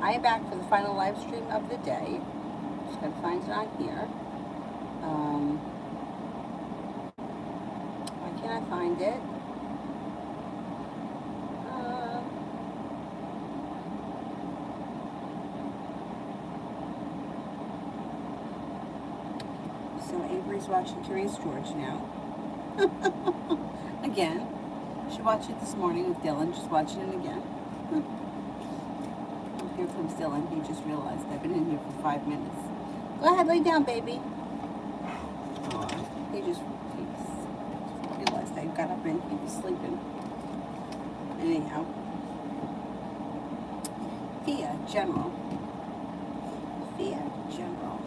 I am back for the final live stream of the day. Just gotta find it on here. Why can't I find it? So Avery's watching Curious George now. Again. She watched it this morning with Dylan. She's watching it again. Here comes Dylan. He just realized I've been in here for 5 minutes. Go ahead, lay down, baby. He just realized I got up and he was sleeping. Anyhow. Fia General. Fia General.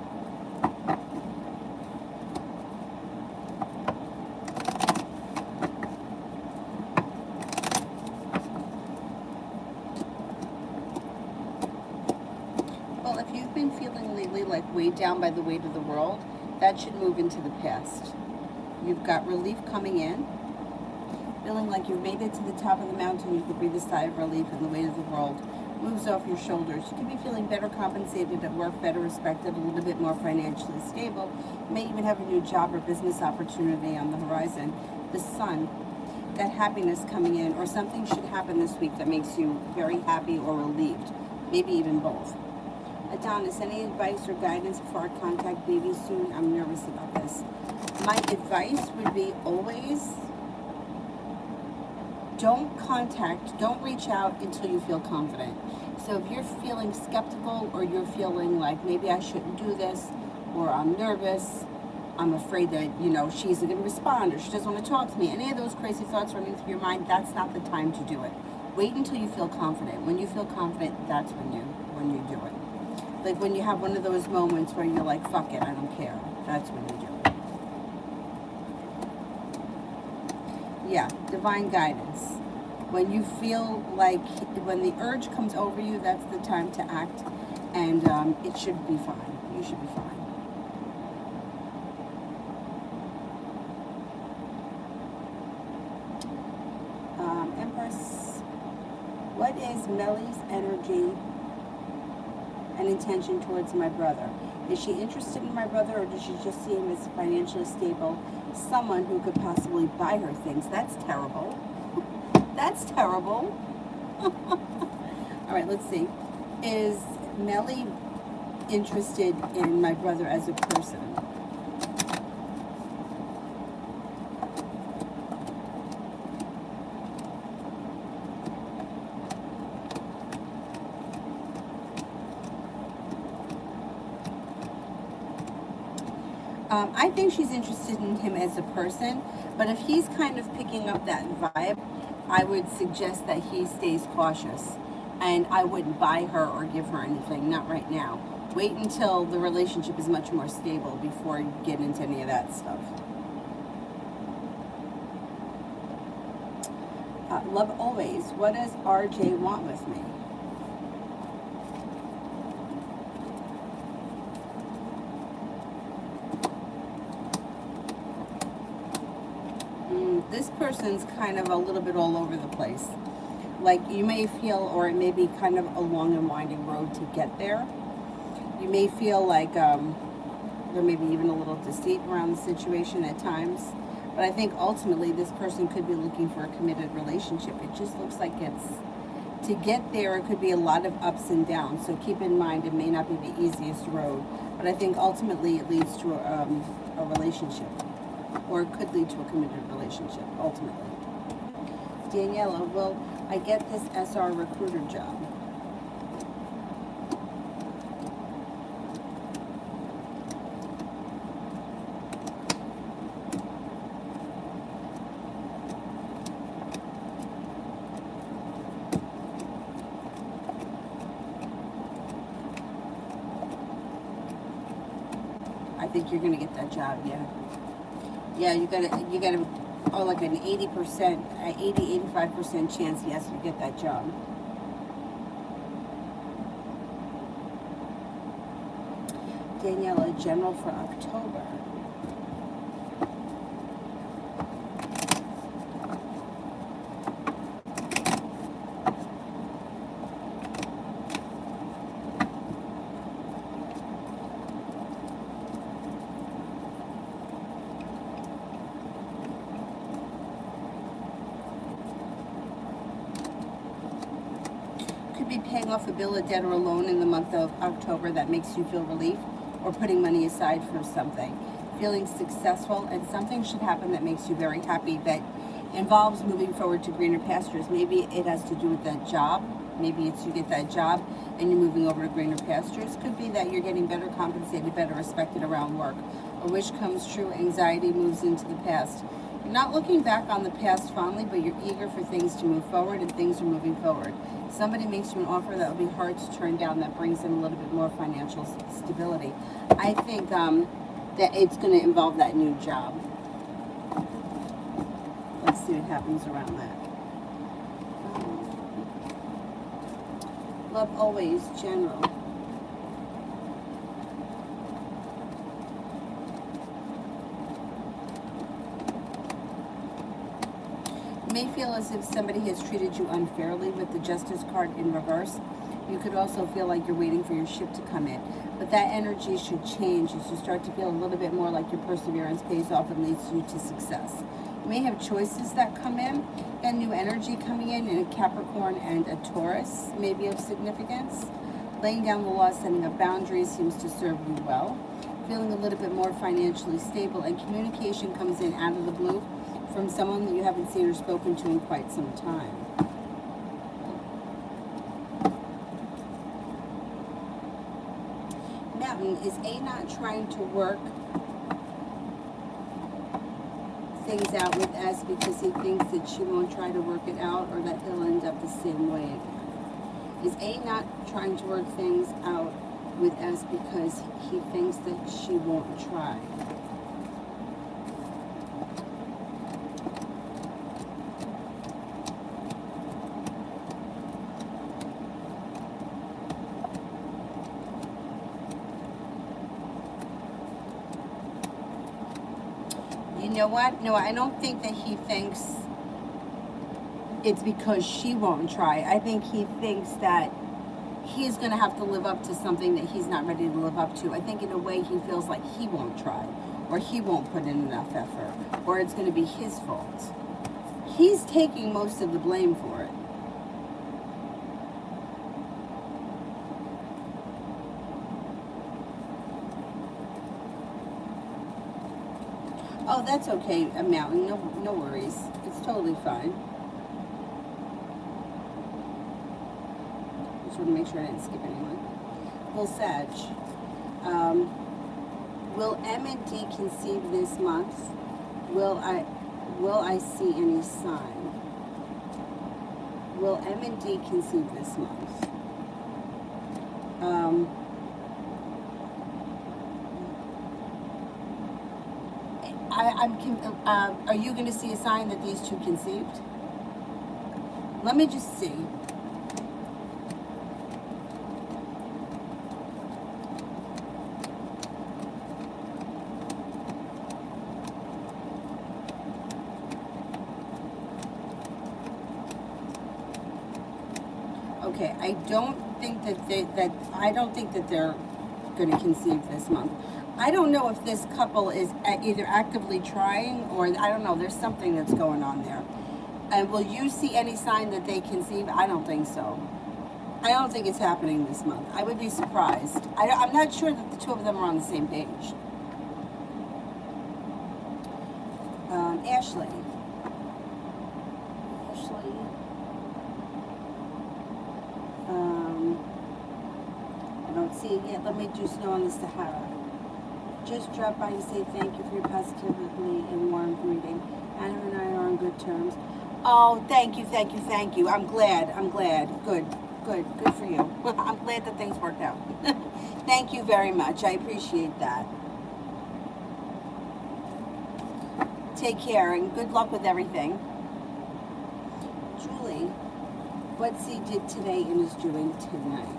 Well, if you've been feeling lately like weighed down by the weight of the world, that should move into the past. You've got relief coming in. Feeling like you've made it to the top of the mountain, you could breathe a sigh of relief, and the weight of the world moves off your shoulders. You could be feeling better compensated at work, better respected, a little bit more financially stable. You may even have a new job or business opportunity on the horizon. The sun, that happiness coming in, or something should happen this week that makes you very happy or relieved. Maybe even both. Adonis, any advice or guidance before I contact baby soon? I'm nervous about this. My advice would be always don't reach out until you feel confident. So if you're feeling skeptical or you're feeling like maybe I shouldn't do this, or I'm nervous, I'm afraid that, she's going to respond or she doesn't want to talk to me, any of those crazy thoughts running through your mind, that's not the time to do it. Wait until you feel confident. When you feel confident, that's when you do it. Like when you have one of those moments where you're like, fuck it, I don't care. That's when you do it. Yeah, divine guidance. When you feel like, when the urge comes over you, that's the time to act. And it should be fine. You should be fine. Empress, what is Melly's energy and intention towards my brother? Is she interested in my brother, or does she just see him as financially stable, someone who could possibly buy her things? That's terrible. That's terrible. All right, let's see. Is Melly interested in my brother as a person? I think she's interested in him as a person, but if he's kind of picking up that vibe, I would suggest that he stays cautious, and I wouldn't buy her or give her anything, not right now. Wait until the relationship is much more stable before you get into any of that stuff. Love always. What does RJ want with me? This person's kind of a little bit all over the place. Like you may feel, or it may be kind of a long and winding road to get there. You may feel like there may be even a little deceit around the situation at times. But I think ultimately this person could be looking for a committed relationship. It just looks like to get there, it could be a lot of ups and downs. So keep in mind, it may not be the easiest road. But I think ultimately it leads to a relationship. Or it could lead to a committed relationship, ultimately. Daniela, will I get this SR recruiter job? I think you're gonna get that job, yeah. Yeah, you gotta, like an 85% chance, yes, you get that job. Daniela, general for October. paying off a bill, a debt, or a loan in the month of October that makes you feel relief, or putting money aside for something. Feeling successful, and something should happen that makes you very happy, that involves moving forward to greener pastures. Maybe it has to do with that job. Maybe it's you get that job and you're moving over to greener pastures. Could be that you're getting better compensated, better respected around work. A wish comes true, anxiety moves into the past. You're not looking back on the past fondly, but you're eager for things to move forward, and things are moving forward. Somebody makes you an offer that will be hard to turn down, that brings in a little bit more financial stability. I think that it's going to involve that new job. Let's see what happens around that. Love always, general. You may feel as if somebody has treated you unfairly with the Justice card in reverse. You could also feel like you're waiting for your ship to come in. But that energy should change as you start to feel a little bit more like your perseverance pays off and leads you to success. You may have choices that come in, and new energy coming in a Capricorn and a Taurus may be of significance. Laying down the law, setting up boundaries seems to serve you well. Feeling a little bit more financially stable, and communication comes in out of the blue from someone that you haven't seen or spoken to in quite some time. Mountain, is A not trying to work things out with S because he thinks that she won't try to work it out, or that he'll end up the same way again? Is A not trying to work things out with S because he thinks that she won't try? You know what? No, I don't think that he thinks it's because she won't try. I think he thinks that he's going to have to live up to something that he's not ready to live up to. I think in a way he feels like he won't try, or he won't put in enough effort, or it's going to be his fault. He's taking most of the blame for it. Oh, that's okay, Mountain. No worries. It's totally fine. Just want to make sure I didn't skip anyone. Well, Sag, will M and D conceive this month? Will I see any sign? Will M and D conceive this month? Are you going to see a sign that these two conceived? Let me just see. Okay, I don't think that they're going to conceive this month. I don't know if this couple is either actively trying, or I don't know, there's something that's going on there. And will you see any sign that they conceive? I don't think so. I don't think it's happening this month. I would be surprised. I'm not sure that the two of them are on the same page. Ashley. I don't see it yet. Let me do Snow on the Sahara. Just drop by to say thank you for your positively and warm greeting. Anna and I are on good terms. Oh, thank you. I'm glad. Good for you. I'm glad that things worked out. Thank you very much. I appreciate that. Take care and good luck with everything. Julie, what's he did today and is doing tonight?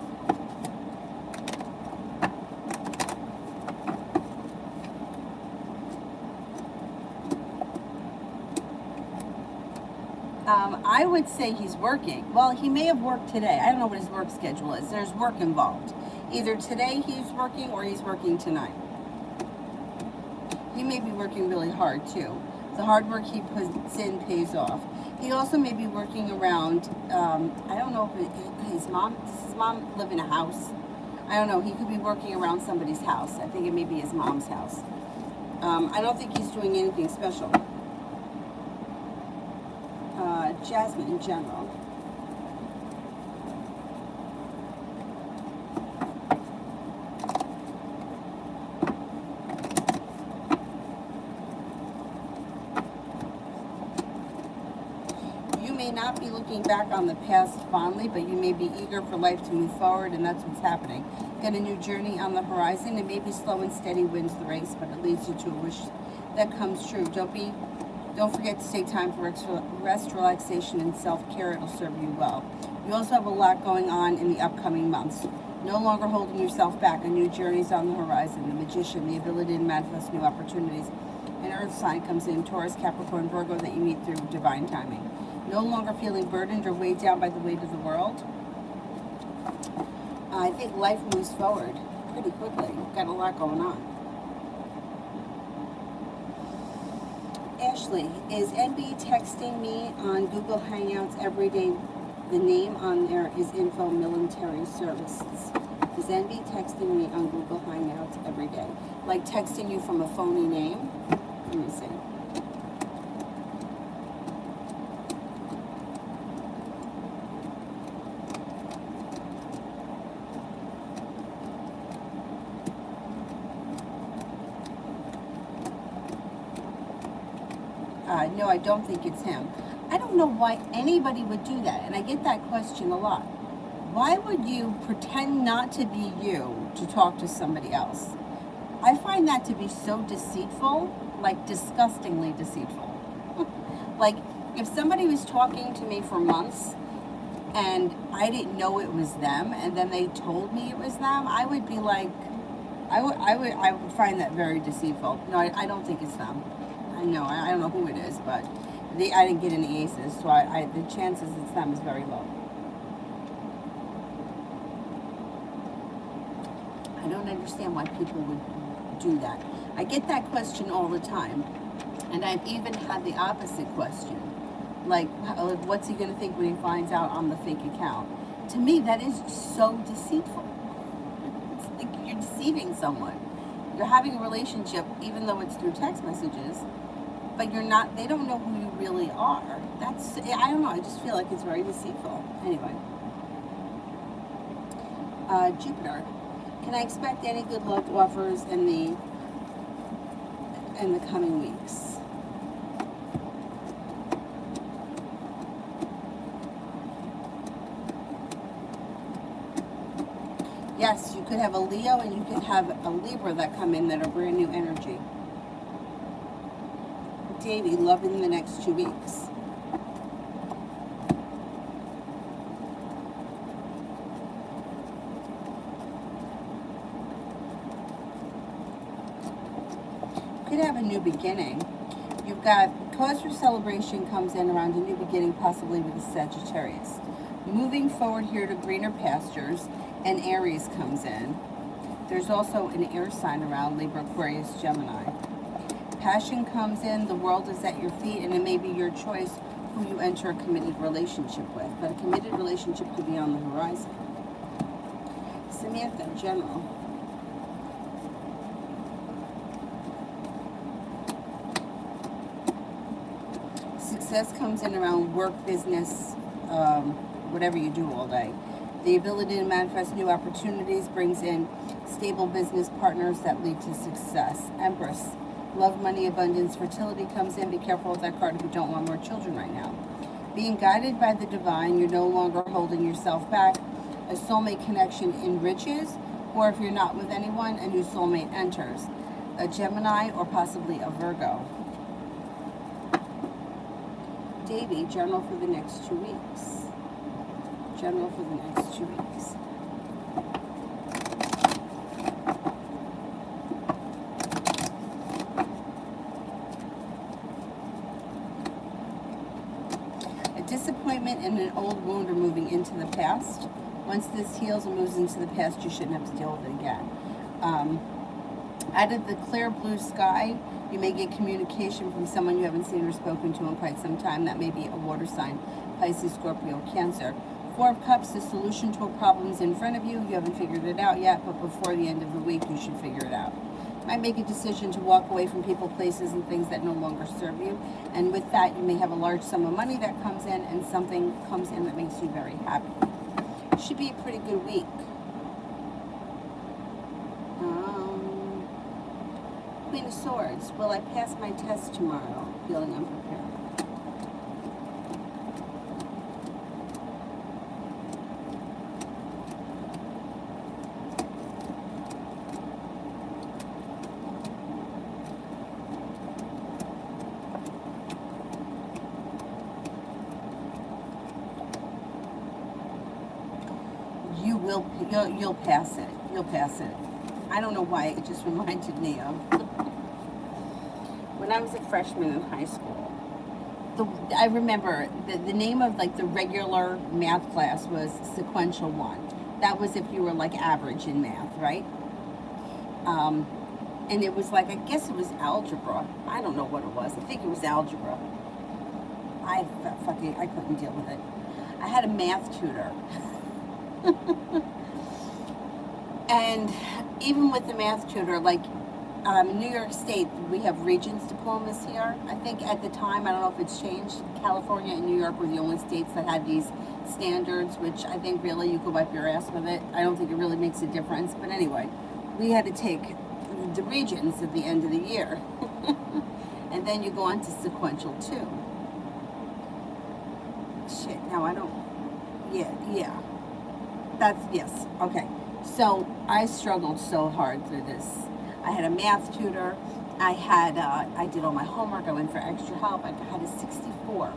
I would say he's working. Well, he may have worked today. I don't know what his work schedule is. There's work involved. Either today he's working or he's working tonight. He may be working really hard too. The hard work he puts in pays off. He also may be working around, I don't know if his mom, does his mom live in a house? I don't know. He could be working around somebody's house. I think it may be his mom's house. I don't think he's doing anything special. Jasmine in general. You may not be looking back on the past fondly, but you may be eager for life to move forward, and that's what's happening. Got a new journey on the horizon. It may be slow and steady wins the race, but it leads you to a wish that comes true. Don't forget to take time for rest, relaxation, and self-care. It'll serve you well. You also have a lot going on in the upcoming months. No longer holding yourself back. A new journey is on the horizon. The Magician, the ability to manifest new opportunities. An earth sign comes in, Taurus, Capricorn, Virgo, that you meet through divine timing. No longer feeling burdened or weighed down by the weight of the world. I think life moves forward pretty quickly. Got a lot going on. Ashley, is NB texting me on Google Hangouts every day? The name on there is Info Military Services. Is NB texting me on Google Hangouts every day? Like texting you from a phony name? Let me see. No, I don't think it's him. I don't know why anybody would do that, and I get that question a lot. Why would you pretend not to be you to talk to somebody else? I find that to be so deceitful, like disgustingly deceitful. Like, if somebody was talking to me for months and I didn't know it was them, and then they told me it was them, I would be like, I would find that very deceitful. No, I don't think it's them. I know, I don't know who it is, but I didn't get any aces, so the chances it's them is very low. I don't understand why people would do that. I get that question all the time, and I've even had the opposite question. Like, what's he going to think when he finds out I'm the fake account? To me, that is so deceitful. It's like you're deceiving someone. You're having a relationship, even though it's through text messages, but you're not, they don't know who you really are. I don't know, I just feel like it's very deceitful. Anyway. Jupiter. Can I expect any good love offers in the coming weeks? Yes, you could have a Leo and you could have a Libra that come in that are brand new energy. Davey, love in the next 2 weeks. Could have a new beginning. You've got cause for celebration comes in around a new beginning, possibly with a Sagittarius. Moving forward here to greener pastures, and Aries comes in. There's also an air sign around, Libra, Aquarius, Gemini. Passion comes in, the world is at your feet, and it may be your choice who you enter a committed relationship with. But a committed relationship could be on the horizon. Samantha, general. Success comes in around work, business, whatever you do all day. The ability to manifest new opportunities brings in stable business partners that lead to success. Empress. Love, money, abundance, fertility comes in. Be careful with that card if you don't want more children right now. Being guided by the divine, you're no longer holding yourself back. A soulmate connection enriches, or if you're not with anyone, a new soulmate enters. A Gemini or possibly a Virgo. Davey, general for the next 2 weeks. General for the next 2 weeks. Disappointment and an old wound are moving into the past. Once this heals and moves into the past, you shouldn't have to deal with it again. Out of the clear blue sky, you may get communication from someone you haven't seen or spoken to in quite some time. That may be a water sign, Pisces, Scorpio, Cancer. Four of Cups, the solution to a problem is in front of you. You haven't figured it out yet, but before the end of the week, you should figure it out. Might make a decision to walk away from people, places, and things that no longer serve you. And with that, you may have a large sum of money that comes in, and something comes in that makes you very happy. Should be a pretty good week. Queen of Swords. Will I pass my test tomorrow? Feeling unprepared. You'll pass it. You'll pass it. I don't know why, it just reminded me of when I was a freshman in high school. I remember the name of like the regular math class was Sequential 1. That was if you were like average in math, right? And it was like, I guess it was algebra. I don't know what it was. I think it was algebra. I couldn't deal with it. I had a math tutor. And even with the math tutor, like in New York State, we have Regents diplomas here. I think at the time, I don't know if it's changed, California and New York were the only states that had these standards, which I think really you could wipe your ass with it. I don't think it really makes a difference. But anyway, we had to take the Regents at the end of the year. And then you go on to Sequential 2. Shit, now I don't, yeah. That's, yes, okay. So I struggled so hard through this. I had a math tutor. I did all my homework. I went for extra help. I had a 64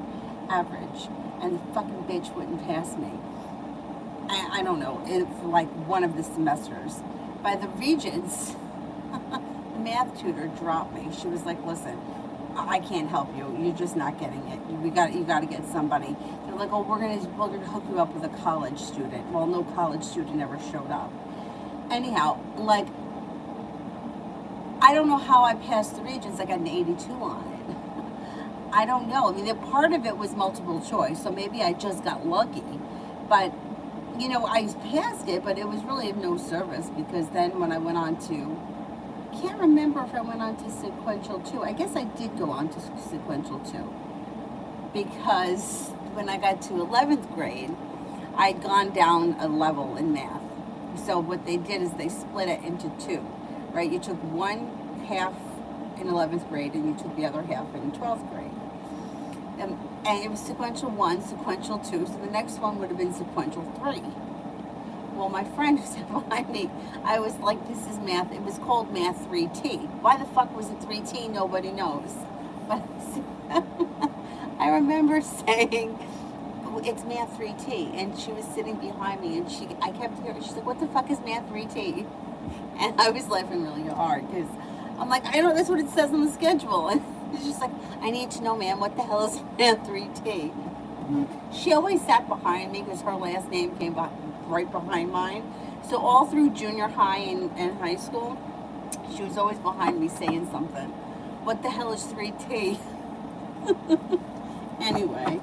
average, and the fucking bitch wouldn't pass me. I don't know, for like one of the semesters. By the Regents, the math tutor dropped me. She was like, listen, I can't help you. You're just not getting it. You got to get somebody. They're like, oh, we're gonna hook you up with a college student. Well, no college student ever showed up. Anyhow, like, I don't know how I passed the Regents. I got an 82 on it. I don't know. I mean, part of it was multiple choice, so maybe I just got lucky. But, you know, I passed it, but it was really of no service, because then when I went on to, can't remember if I went on to Sequential 2. I guess I did go on to Sequential 2, because when I got to 11th grade, I'd gone down a level in math. So what they did is they split it into two, right? You took one half in 11th grade and you took the other half in 12th grade. And it was Sequential 1, Sequential 2, so the next one would have been Sequential 3. Well, my friend who sat behind me, I was like, this is math. It was called Math 3T. Why the fuck was it 3T? Nobody knows. But I remember saying, it's Math 3T, and she was sitting behind me, and I kept hearing, she's like, what the fuck is Math 3T? And I was laughing really hard, because I'm like, I know, that's what it says on the schedule. And she's just like, I need to know, ma'am, what the hell is Math 3T? She always sat behind me, because her last name came right behind mine. So all through junior high and high school, she was always behind me saying something. What the hell is 3T? Anyway.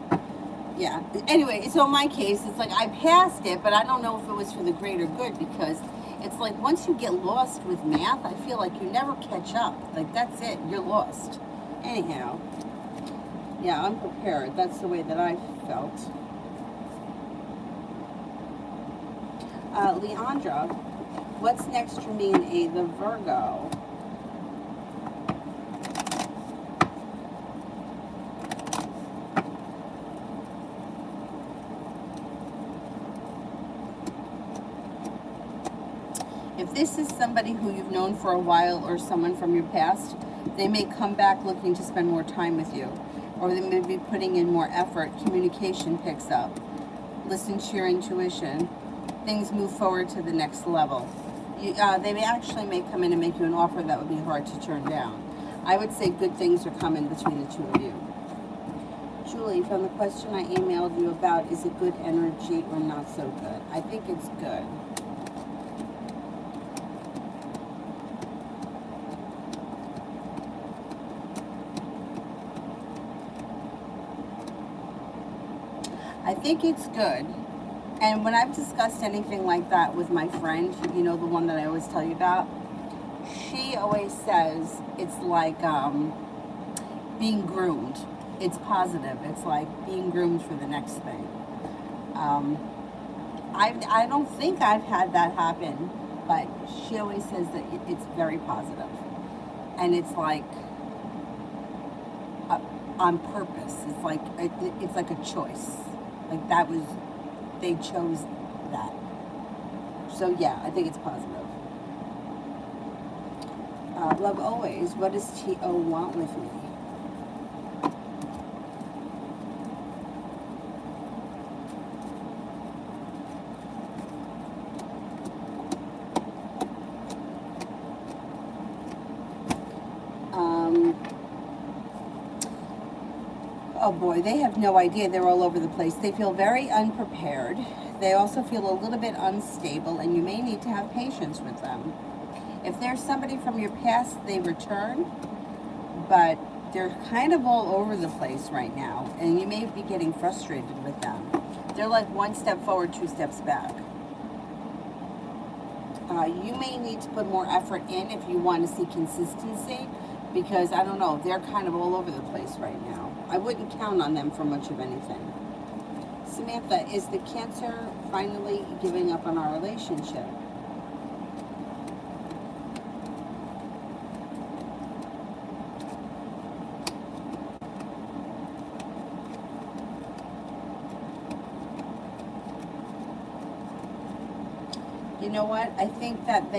Yeah. Anyway, so in my case, it's like I passed it, but I don't know if it was for the greater good, because it's like once you get lost with math, I feel like you never catch up. Like, that's it. You're lost. Anyhow. Yeah, I'm prepared. That's the way that I felt. Leandra, what's next for me in the Virgo? If this is somebody who you've known for a while or someone from your past, they may come back looking to spend more time with you, or they may be putting in more effort. Communication picks up. Listen to your intuition. Things move forward to the next level. They may come in and make you an offer that would be hard to turn down. I would say good things are coming between the two of you. Julie, from the question I emailed you about, is it good energy or not so good? I think it's good. think it's good. And when I've discussed anything like that with my friend, you know, the one that I always tell you about, she always says it's like being groomed. It's positive. It's like being groomed for the next thing. I don't think I've had that happen, but she always says that it's very positive. And it's like on purpose. It's like a choice. Like that was, they chose that. So yeah, I think it's positive. Love always. What does T.O. want with me? Oh boy, they have no idea. They're all over the place. They feel very unprepared. They also feel a little bit unstable, and you may need to have patience with them. If there's somebody from your past, they return, but they're kind of all over the place right now, and you may be getting frustrated with them. They're like one step forward, two steps back. You may need to put more effort in if you want to see consistency, because I don't know, they're kind of all over the place right now. I wouldn't count on them for much of anything. Samantha, is the Cancer finally giving up on our relationship? You know what? I think that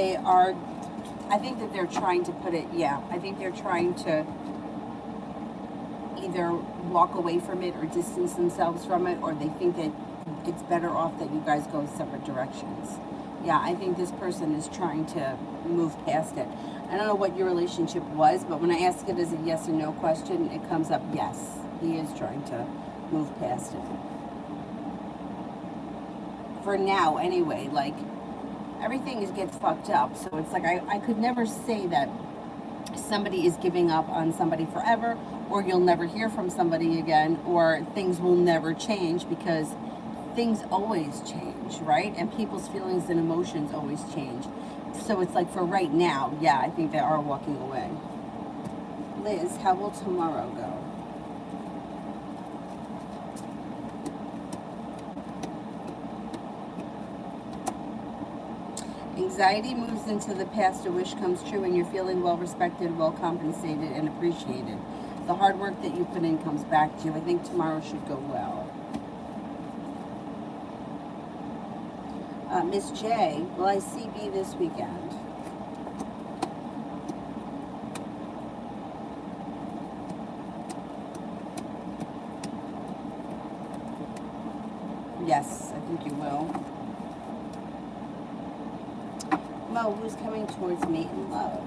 they're trying to put it, yeah. I think they're trying to either walk away from it or distance themselves from it, or they think that it's better off that you guys go separate directions. Yeah, I think this person is trying to move past it. I don't know what your relationship was, but when I ask it as a yes or no question, it comes up yes. He is trying to move past it. For now, anyway, like, everything gets fucked up. So it's like, I could never say that somebody is giving up on somebody forever, or you'll never hear from somebody again, or things will never change, because things always change, right? And people's feelings and emotions always change. So it's like, for right now, yeah, I think they are walking away. Liz, how will tomorrow go? Anxiety moves into the past, a wish comes true, and you're feeling well respected, well compensated, and appreciated. The hard work that you put in comes back to you. I think tomorrow should go well. Miss J, will I see B this weekend? Yes, I think you will. Mo, who's coming towards me in love?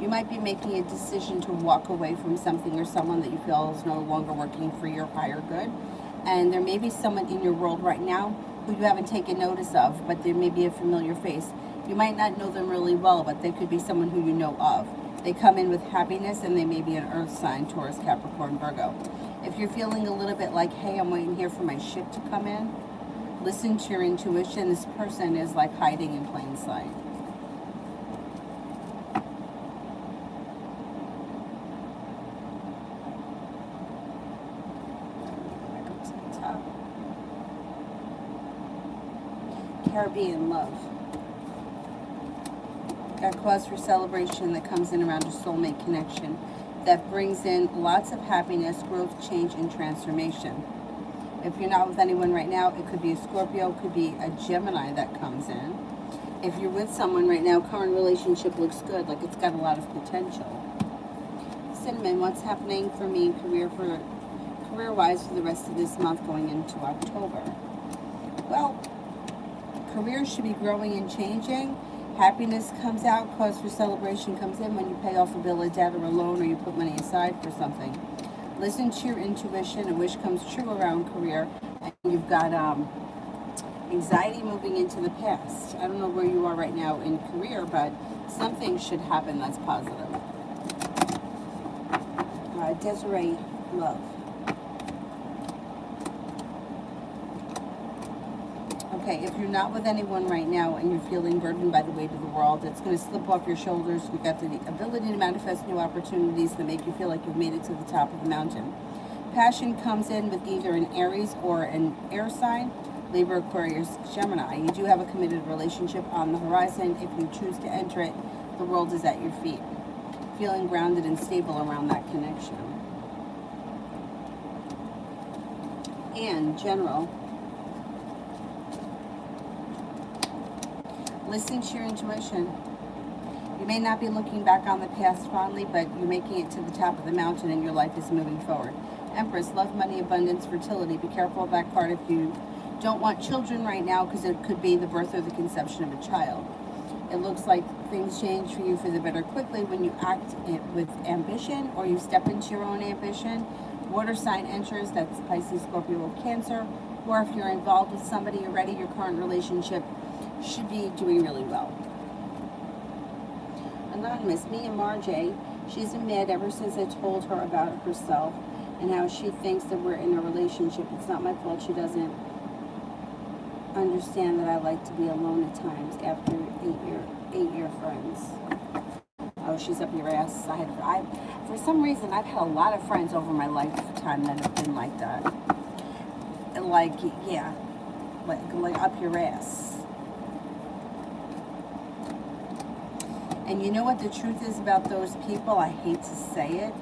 You might be making a decision to walk away from something or someone that you feel is no longer working for your higher good. And there may be someone in your world right now who you haven't taken notice of, but there may be a familiar face. You might not know them really well, but they could be someone who you know of. They come in with happiness, and they may be an earth sign, Taurus, Capricorn, Virgo. If you're feeling a little bit like, hey, I'm waiting here for my ship to come in, listen to your intuition. This person is like hiding in plain sight. Caribbean love. Got cause for celebration that comes in around a soulmate connection that brings in lots of happiness, growth, change, and transformation. If you're not with anyone right now, it could be a Scorpio, it could be a Gemini that comes in. If you're with someone right now, current relationship looks good, like it's got a lot of potential. Cinnamon, what's happening for me career-wise for the rest of this month going into October? Well, careers should be growing and changing. Happiness comes out, cause for celebration comes in when you pay off a bill of debt or a loan, or you put money aside for something. Listen to your intuition, a wish comes true around career, and you've got anxiety moving into the past. I don't know where you are right now in career, but something should happen that's positive. Desiree, love. Okay, if you're not with anyone right now and you're feeling burdened by the weight of the world, it's going to slip off your shoulders. You've got the ability to manifest new opportunities that make you feel like you've made it to the top of the mountain. Passion comes in with either an Aries or an air sign, Libra, Aquarius, Gemini. You do have a committed relationship on the horizon. If you choose to enter it, the world is at your feet. Feeling grounded and stable around that connection. And general, listen to your intuition. You may not be looking back on the past fondly, but you're making it to the top of the mountain and your life is moving forward. Empress, love, money, abundance, fertility. Be careful of that card if you don't want children right now, because it could be the birth or the conception of a child. It looks like things change for you for the better quickly when you act with ambition, or you step into your own ambition. Water sign enters, that's Pisces, Scorpio, or Cancer. Or if you're involved with somebody already, your current relationship should be doing really well. Anonymous, me and Marjay, she's been mad ever since I told her about herself and how she thinks that we're in a relationship. It's not my fault she doesn't understand that I like to be alone at times after 8-year friends. Oh, she's up your ass. For some reason, I've had a lot of friends over my lifetime that have been like that. Like, yeah, like up your ass. And you know what the truth is about those people? I hate to say it.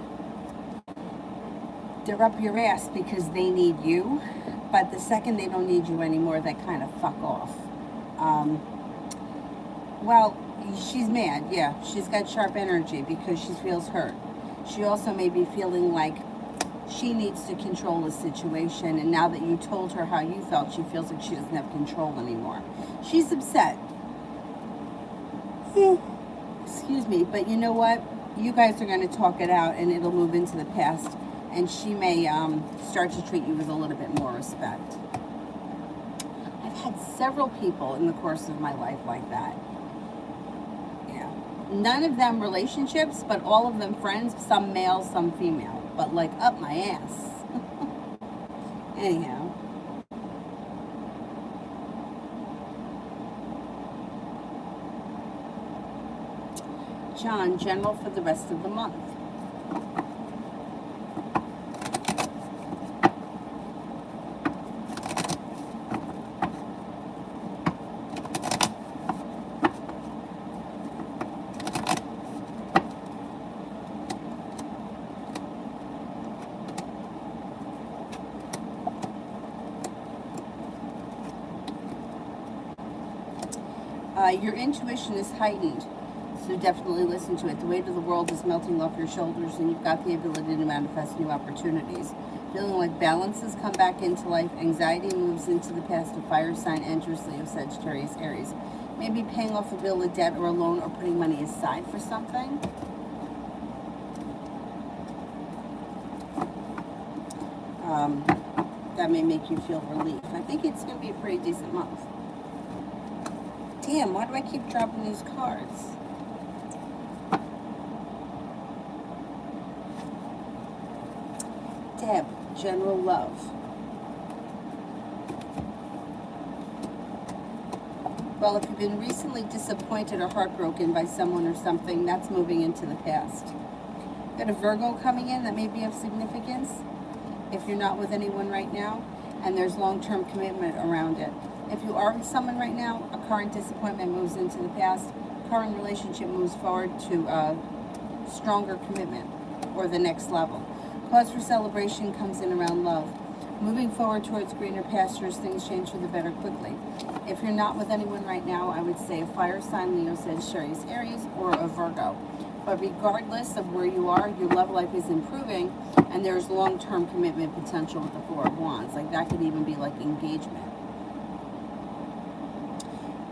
They're up your ass because they need you. But the second they don't need you anymore, they kind of fuck off. Well, she's mad, yeah. She's got sharp energy because she feels hurt. She also may be feeling like she needs to control the situation. And now that you told her how you felt, she feels like she doesn't have control anymore. She's upset. Excuse me, but you know what? You guys are going to talk it out and it'll move into the past. And she may start to treat you with a little bit more respect. I've had several people in the course of my life like that. Yeah. None of them relationships, but all of them friends, some male, some female. But like up my ass. Anyhow. John, general for the rest of the month. Your intuition is heightened, so definitely listen to it. The weight of the world is melting off your shoulders, and you've got the ability to manifest new opportunities. Feeling like balance has come back into life. Anxiety moves into the past. A fire sign enters, Leo, Sagittarius, Aries. Maybe paying off a bill, a debt, or a loan, or putting money aside for something. That may make you feel relief. I think it's going to be a pretty decent month. Damn, why do I keep dropping these cards? Deb, general love. Well, if you've been recently disappointed or heartbroken by someone or something, that's moving into the past. Got a Virgo coming in that may be of significance if you're not with anyone right now, and there's long-term commitment around it. If you are with someone right now, a current disappointment moves into the past. Current relationship moves forward to a stronger commitment or the next level. Cause for celebration comes in around love. Moving forward towards greener pastures, things change for the better quickly. If you're not with anyone right now, I would say a fire sign, Leo, Sagittarius, Aries, or a Virgo. But regardless of where you are, your love life is improving, and there's long-term commitment potential with the Four of Wands. Like that could even be like engagement.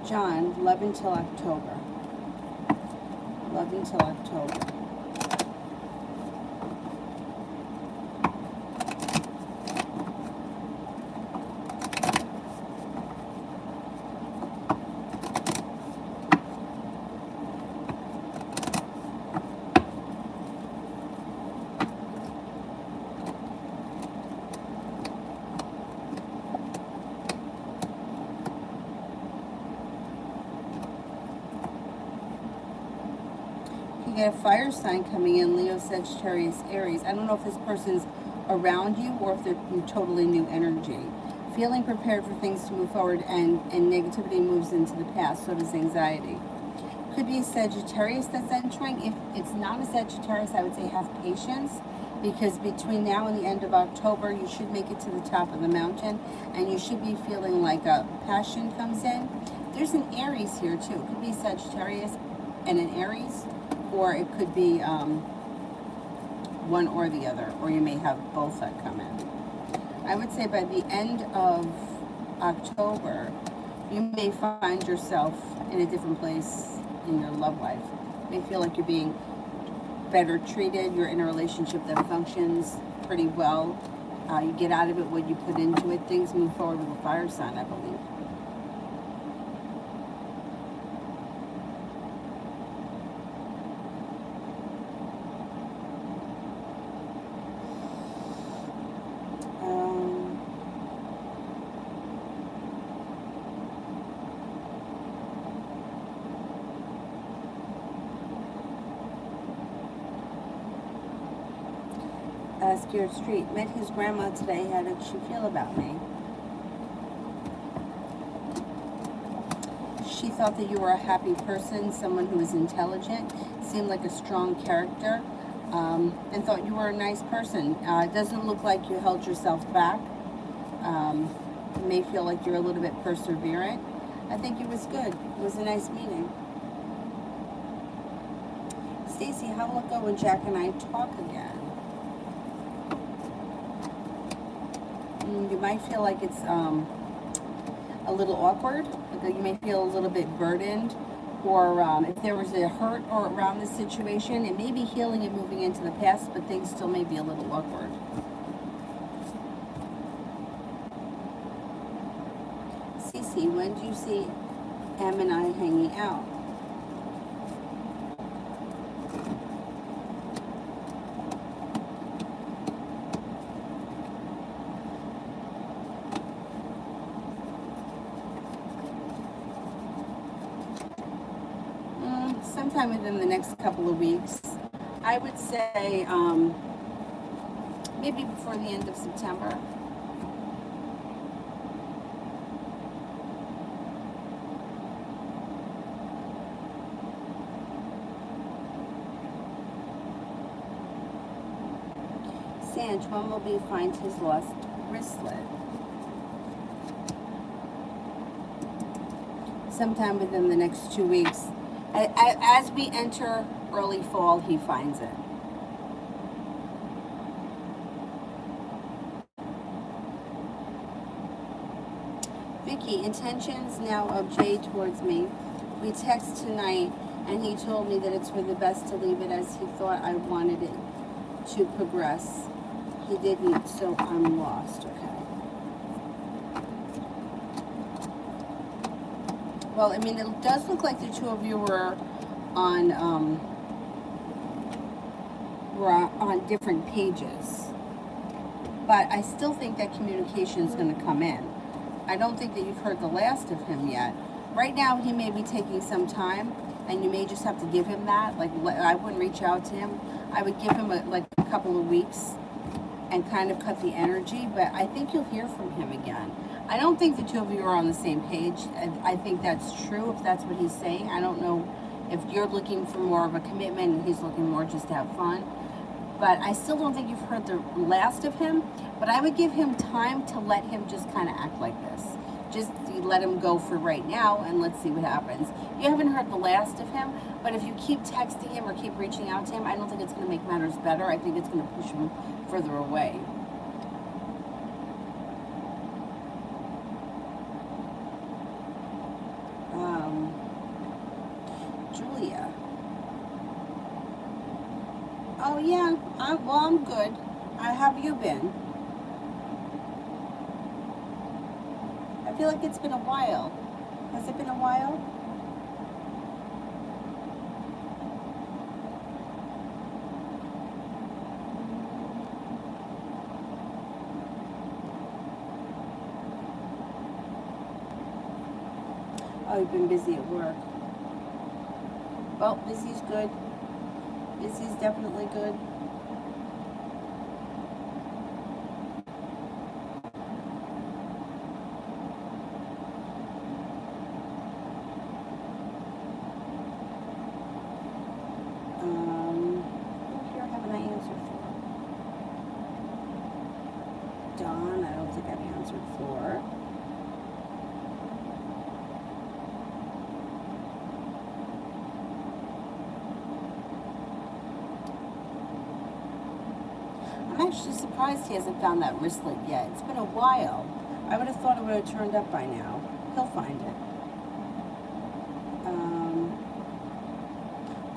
John, love until October. Love until October. You get a fire sign coming in, Leo, Sagittarius, Aries. I don't know if this person's around you or if they're totally new energy. Feeling prepared for things to move forward, and negativity moves into the past, so does anxiety. Could be a Sagittarius that's entering. If it's not a Sagittarius, I would say have patience, because between now and the end of October, you should make it to the top of the mountain, and you should be feeling like a passion comes in. There's an Aries here too. It could be Sagittarius and an Aries, or it could be one or the other, or you may have both that come in. I would say by the end of October, you may find yourself in a different place in your love life. You may feel like you're being better treated. You're in a relationship that functions pretty well. You get out of it what you put into it. Things move forward with a fire sign, I believe. Scared Street. Met his grandma today. How did she feel about me? She thought that you were a happy person, someone who was intelligent, seemed like a strong character, and thought you were a nice person. It doesn't look like you held yourself back. You may feel like you're a little bit perseverant. I think it was good. It was a nice meeting. Stacy, how will it go when Jack and I talk again? You might feel like it's a little awkward. You may feel a little bit burdened, or if there was a hurt or around the situation, it may be healing and moving into the past, but things still may be a little awkward. Cece, when do you see Em and I hanging out? Sometime within the next couple of weeks. I would say maybe before the end of September. Sanj, when will he find his lost wristlet? Sometime within the next 2 weeks. As we enter early fall, he finds it. Vicky, intentions now of Jay towards me. We text tonight, and he told me that it's for the best to leave it, as he thought I wanted it to progress. He didn't, so I'm lost. Okay. Well, I mean, it does look like the two of you were on different pages, but I still think that communication is going to come in. I don't think that you've heard the last of him yet. Right now, he may be taking some time, and you may just have to give him that. Like, I wouldn't reach out to him. I would give him a couple of weeks and kind of cut the energy, but I think you'll hear from him again. I don't think the two of you are on the same page. I think that's true if that's what he's saying. I don't know if you're looking for more of a commitment and he's looking more just to have fun. But I still don't think you've heard the last of him. But I would give him time to let him just kind of act like this. Just let him go for right now, and let's see what happens. You haven't heard the last of him, but if you keep texting him or keep reaching out to him, I don't think it's going to make matters better. I think it's going to push him further away. Julia. Oh yeah, I'm good. How have you been? I feel like it's been a while. Has it been a while? Oh, you've been busy at work. Well, busy's good. Busy's definitely good. Who here haven't I answered for? Dawn, I don't think I've answered for. I'm actually surprised he hasn't found that wristlet yet. It's been a while. I would have thought it would have turned up by now. He'll find it.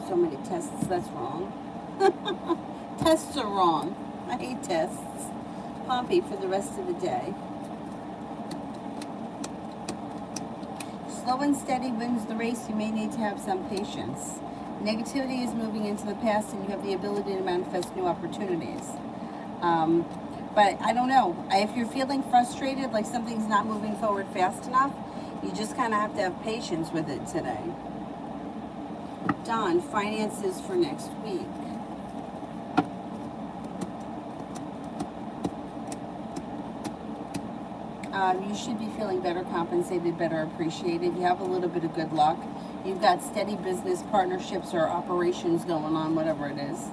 So many tests, that's wrong. Tests are wrong. I hate tests. Pompey for the rest of the day. Slow and steady wins the race. You may need to have some patience. Negativity is moving into the past and you have the ability to manifest new opportunities. But I don't know. If you're feeling frustrated, like something's not moving forward fast enough, you just kind of have to have patience with it today. Dawn, finances for next week. You should be feeling better compensated, better appreciated. You have a little bit of good luck. You've got steady business partnerships or operations going on, whatever it is.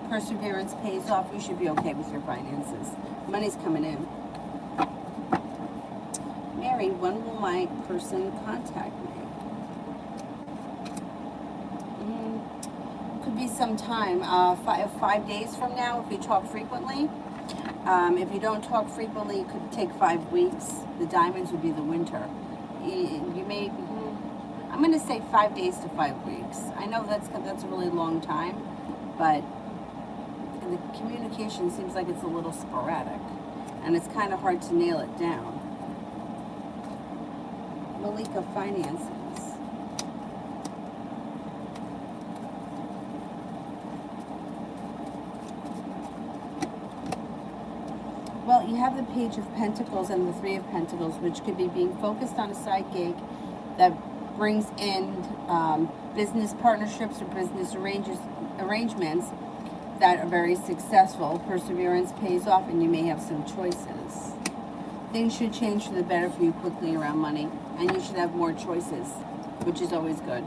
Perseverance pays off. You should be okay with your finances. Money's coming in. Mary, when will my person contact me? Could be some time. 5 days from now if you talk frequently. If you don't talk frequently, it could take 5 weeks. The diamonds would be the winter. You may, I'm going to say 5 days to 5 weeks. I know that's a really long time, but the communication seems like it's a little sporadic, and it's kind of hard to nail it down. Malika, finances. Well, you have the Page of Pentacles and the Three of Pentacles, which could be being focused on a side gig that brings in business partnerships or business arrangements that are very successful. Perseverance pays off and you may have some choices. Things should change for the better for you quickly around money, and you should have more choices, which is always good.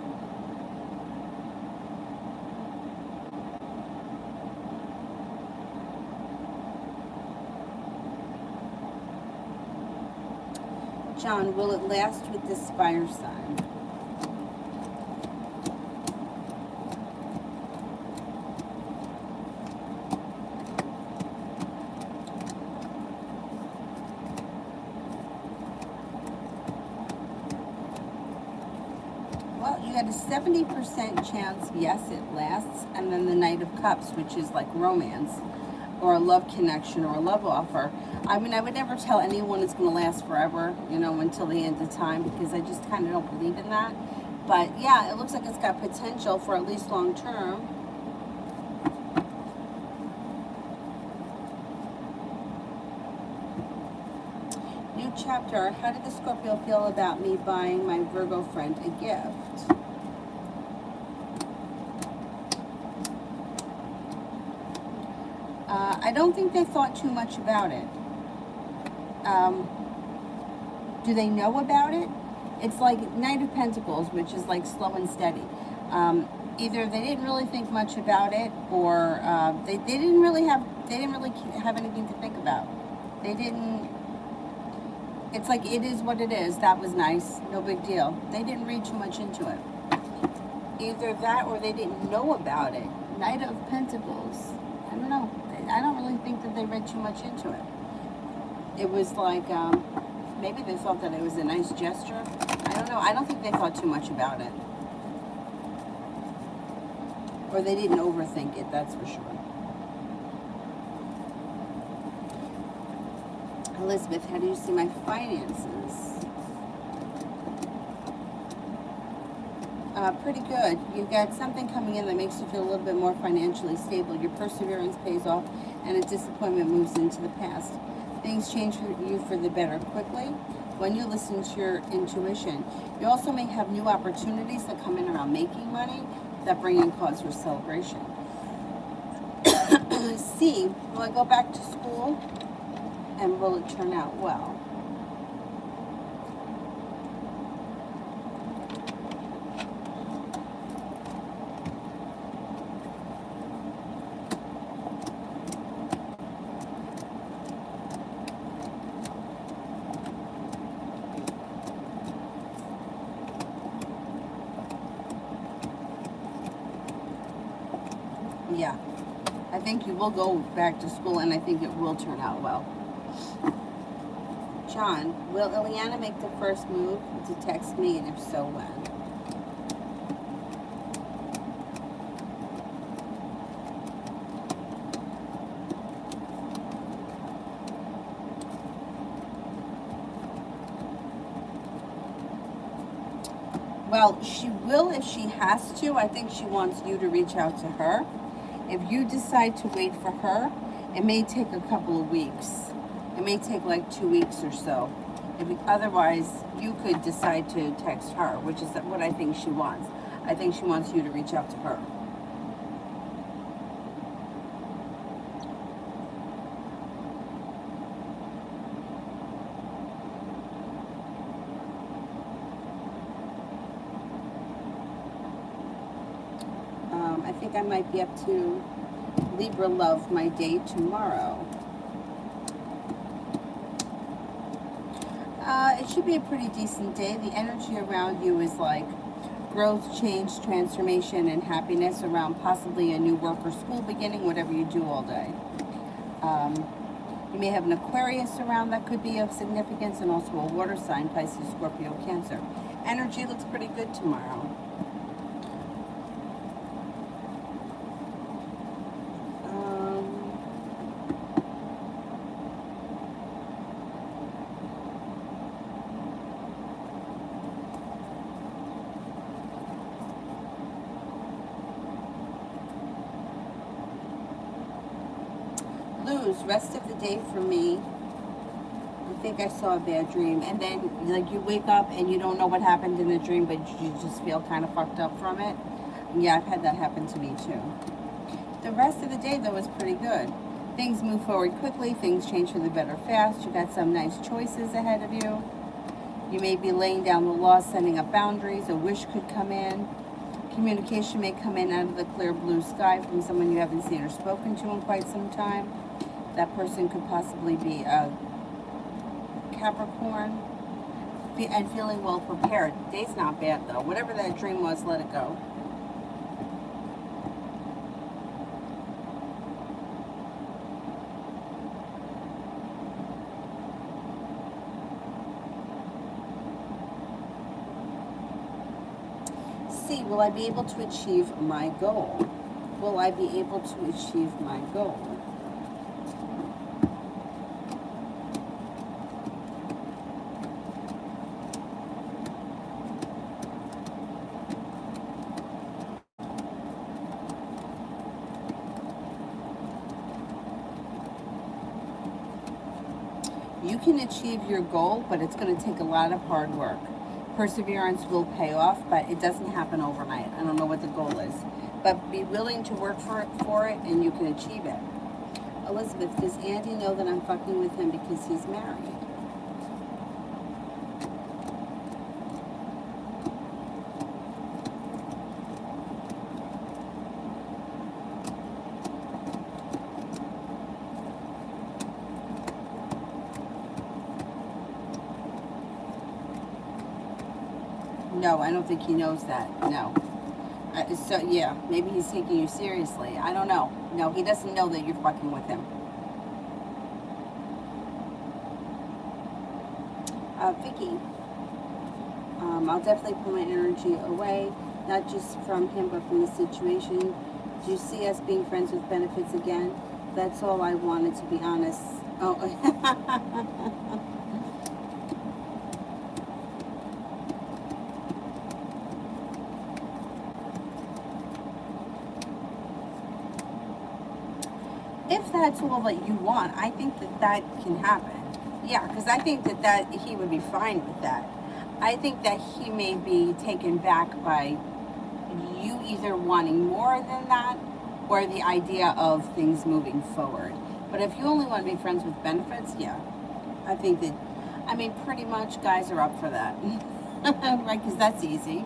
John, will it last with this fire sign? Well, you got a 70% chance, yes, it lasts, and then the Knight of Cups, which is like romance, or a love connection, or a love offer. I mean, I would never tell anyone it's going to last forever, you know, until the end of time, because I just kind of don't believe in that. But yeah, it looks like it's got potential for at least long term. New chapter. How did the Scorpio feel about me buying my Virgo friend a gift? I don't think they thought too much about it. Do they know about it? It's like Knight of Pentacles, which is like slow and steady. Either they didn't really think much about it, or they didn't really have anything to think about. They didn't. It's like, it is what it is. That was nice. No big deal. They didn't read too much into it. Either that or they didn't know about it. Knight of Pentacles. I don't know. I don't really think that they read too much into it. It was like, maybe they thought that it was a nice gesture. I don't know. I don't think they thought too much about it. Or they didn't overthink it, that's for sure. Elizabeth, how do you see my finances? Pretty good. You've got something coming in that makes you feel a little bit more financially stable. Your perseverance pays off, and a disappointment moves into the past. Things change for you for the better quickly when you listen to your intuition. You also may have new opportunities that come in around making money, that bring in cause for celebration. C, will I go back to school? And will it turn out well? Yeah, I think you will go back to school, and I think it will turn out well. John, will Ileana make the first move to text me, and if so, when? Well, she will if she has to. I think she wants you to reach out to her. If you decide to wait for her, it may take a couple of weeks. It may take like 2 weeks or so. Otherwise, you could decide to text her, which is what I think she wants. I think she wants you to reach out to her. I think I might be up to Libra love my day tomorrow. It should be a pretty decent day. The energy around you is like growth, change, transformation, and happiness around possibly a new work or school beginning, whatever you do all day. You may have an Aquarius around that could be of significance, and also a water sign, Pisces, Scorpio, Cancer. Energy looks pretty good tomorrow. Lose rest of the day for me. I think I saw a bad dream, and then like you wake up and you don't know what happened in the dream, but you just feel kind of fucked up from it. Yeah, I've had that happen to me too. The rest of the day though is pretty good. Things move forward quickly, things change for the better fast. You got some nice choices ahead of you. You may be laying down the law, setting up boundaries. A wish could come in. Communication may come in out of the clear blue sky from someone you haven't seen or spoken to in quite some time. That person could possibly be a Capricorn. And feeling well prepared. Day's not bad though. Whatever that dream was, let it go. C, will I be able to achieve my goal? Will I be able to achieve my goal? You can achieve your goal, but it's going to take a lot of hard work. Perseverance will pay off, but it doesn't happen overnight. I don't know what the goal is, but be willing to work for it, and you can achieve it. Elizabeth, does Andy know that I'm fucking with him because he's married? No, I don't think he knows that. No. So, yeah, maybe he's taking you seriously. I don't know. No, he doesn't know that you're fucking with him. Vicky, I'll definitely put my energy away, not just from him, but from the situation. Do you see us being friends with benefits again? That's all I wanted, to be honest. Oh. If that's all that you want, I think that can happen. Yeah, because I think that he would be fine with that. I think that he may be taken back by you either wanting more than that or the idea of things moving forward. But if you only want to be friends with benefits, yeah, I think that, I mean, pretty much guys are up for that. Right, because that's easy.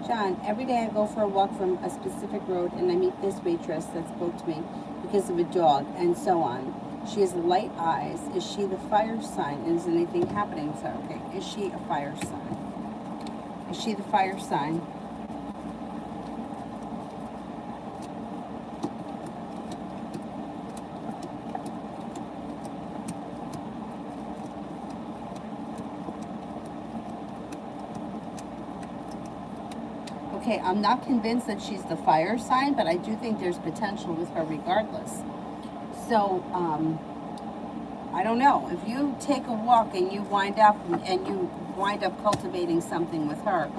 John, every day I go for a walk from a specific road and I meet this waitress that spoke to me because of a dog and so on. She has light eyes. Is she the fire sign? Is anything happening to her? Okay, is she a fire sign? Is she the fire sign? Okay, I'm not convinced that she's the fire sign, but I do think there's potential with her regardless. So, I don't know. If you take a walk and you wind up cultivating something with her,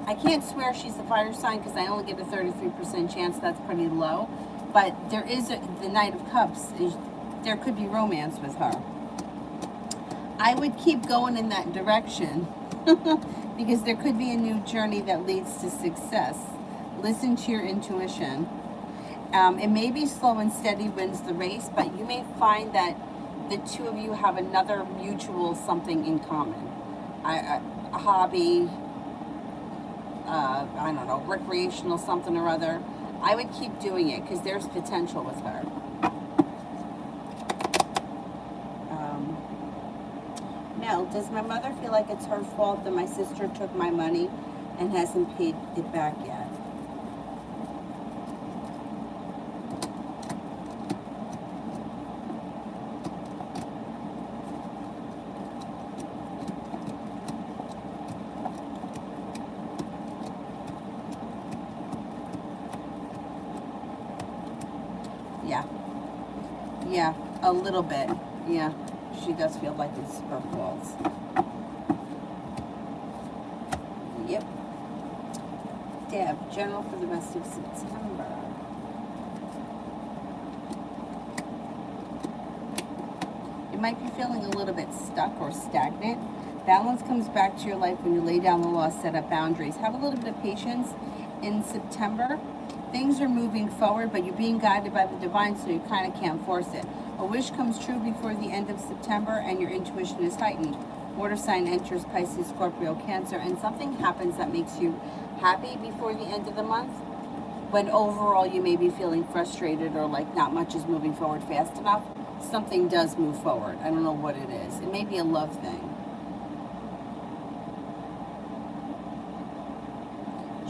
I can't swear she's the fire sign because I only get a 33% chance. That's pretty low. But there is the Knight of Cups. There could be romance with her. I would keep going in that direction. Because there could be a new journey that leads to success. Listen to your intuition. It may be slow and steady wins the race, but you may find that the two of you have another mutual something in common. A hobby, I don't know, recreational something or other. I would keep doing it because there's potential with her. Mel, does my mother feel like it's her fault that my sister took my money and hasn't paid it back yet? Yeah. Yeah, a little bit. Yeah. She does feel like it's her fault. Yep. Deb, general for the rest of September. You might be feeling a little bit stuck or stagnant. Balance comes back to your life when you lay down the law, set up boundaries. Have a little bit of patience in September. Things are moving forward, but you're being guided by the divine, so you kind of can't force it. A wish comes true before the end of September, and your intuition is heightened. Water sign enters Pisces, Scorpio, Cancer, and something happens that makes you happy before the end of the month, when overall you may be feeling frustrated or like not much is moving forward fast enough. Something does move forward. I don't know what it is. It may be a love thing.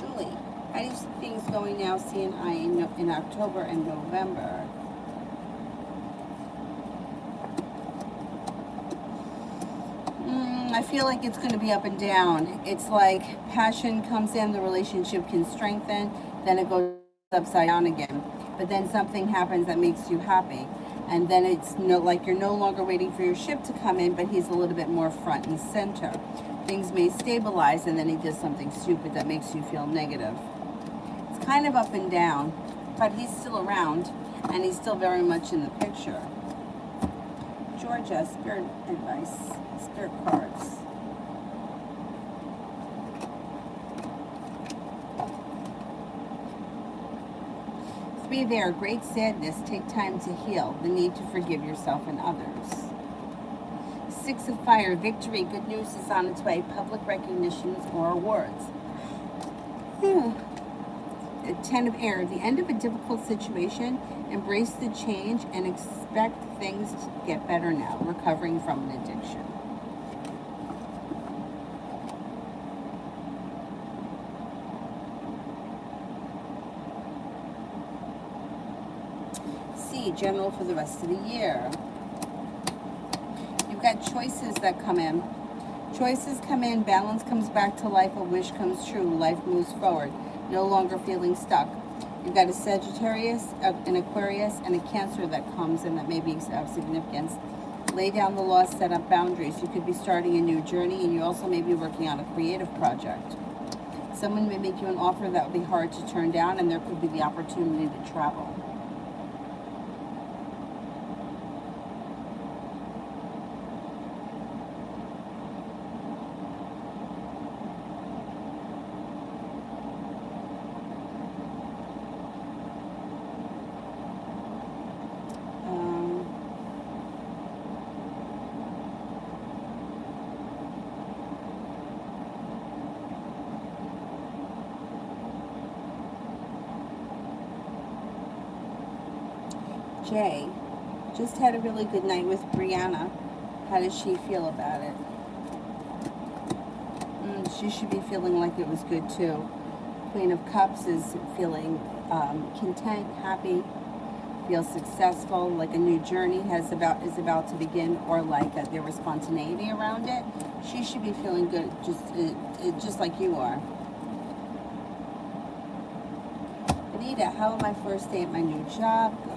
Julie, how do you see things going now, seeing I in October and November? I feel like it's going to be up and down. It's like passion comes in, the relationship can strengthen, then it goes upside down again. But then something happens that makes you happy. And then it's like you're no longer waiting for your ship to come in, but he's a little bit more front and center. Things may stabilize, and then he does something stupid that makes you feel negative. It's kind of up and down, but he's still around, and he's still very much in the picture. Georgia, spirit advice, spirit cards. Be there, great sadness, take time to heal, the need to forgive yourself and others. Six of Fire, victory, good news is on its way, public recognitions or awards. Ten of Air, the end of a difficult situation, embrace the change and expect things to get better now, recovering from an addiction. General for the rest of the year. You've got choices that come in. Choices come in, balance comes back to life, a wish comes true, life moves forward, no longer feeling stuck. You've got a Sagittarius, an Aquarius, and a Cancer that comes in that may be of significance. Lay down the law, set up boundaries. You could be starting a new journey, and you also may be working on a creative project. Someone may make you an offer that will be hard to turn down, and there could be the opportunity to travel. Jay just had a really good night with Brianna. How does she feel about it? She should be feeling like it was good too. Queen of Cups is feeling content, happy, feels successful, like a new journey is about to begin, or like there was spontaneity around it. She should be feeling good, just like you are. Anita, how will my first day at my new job go?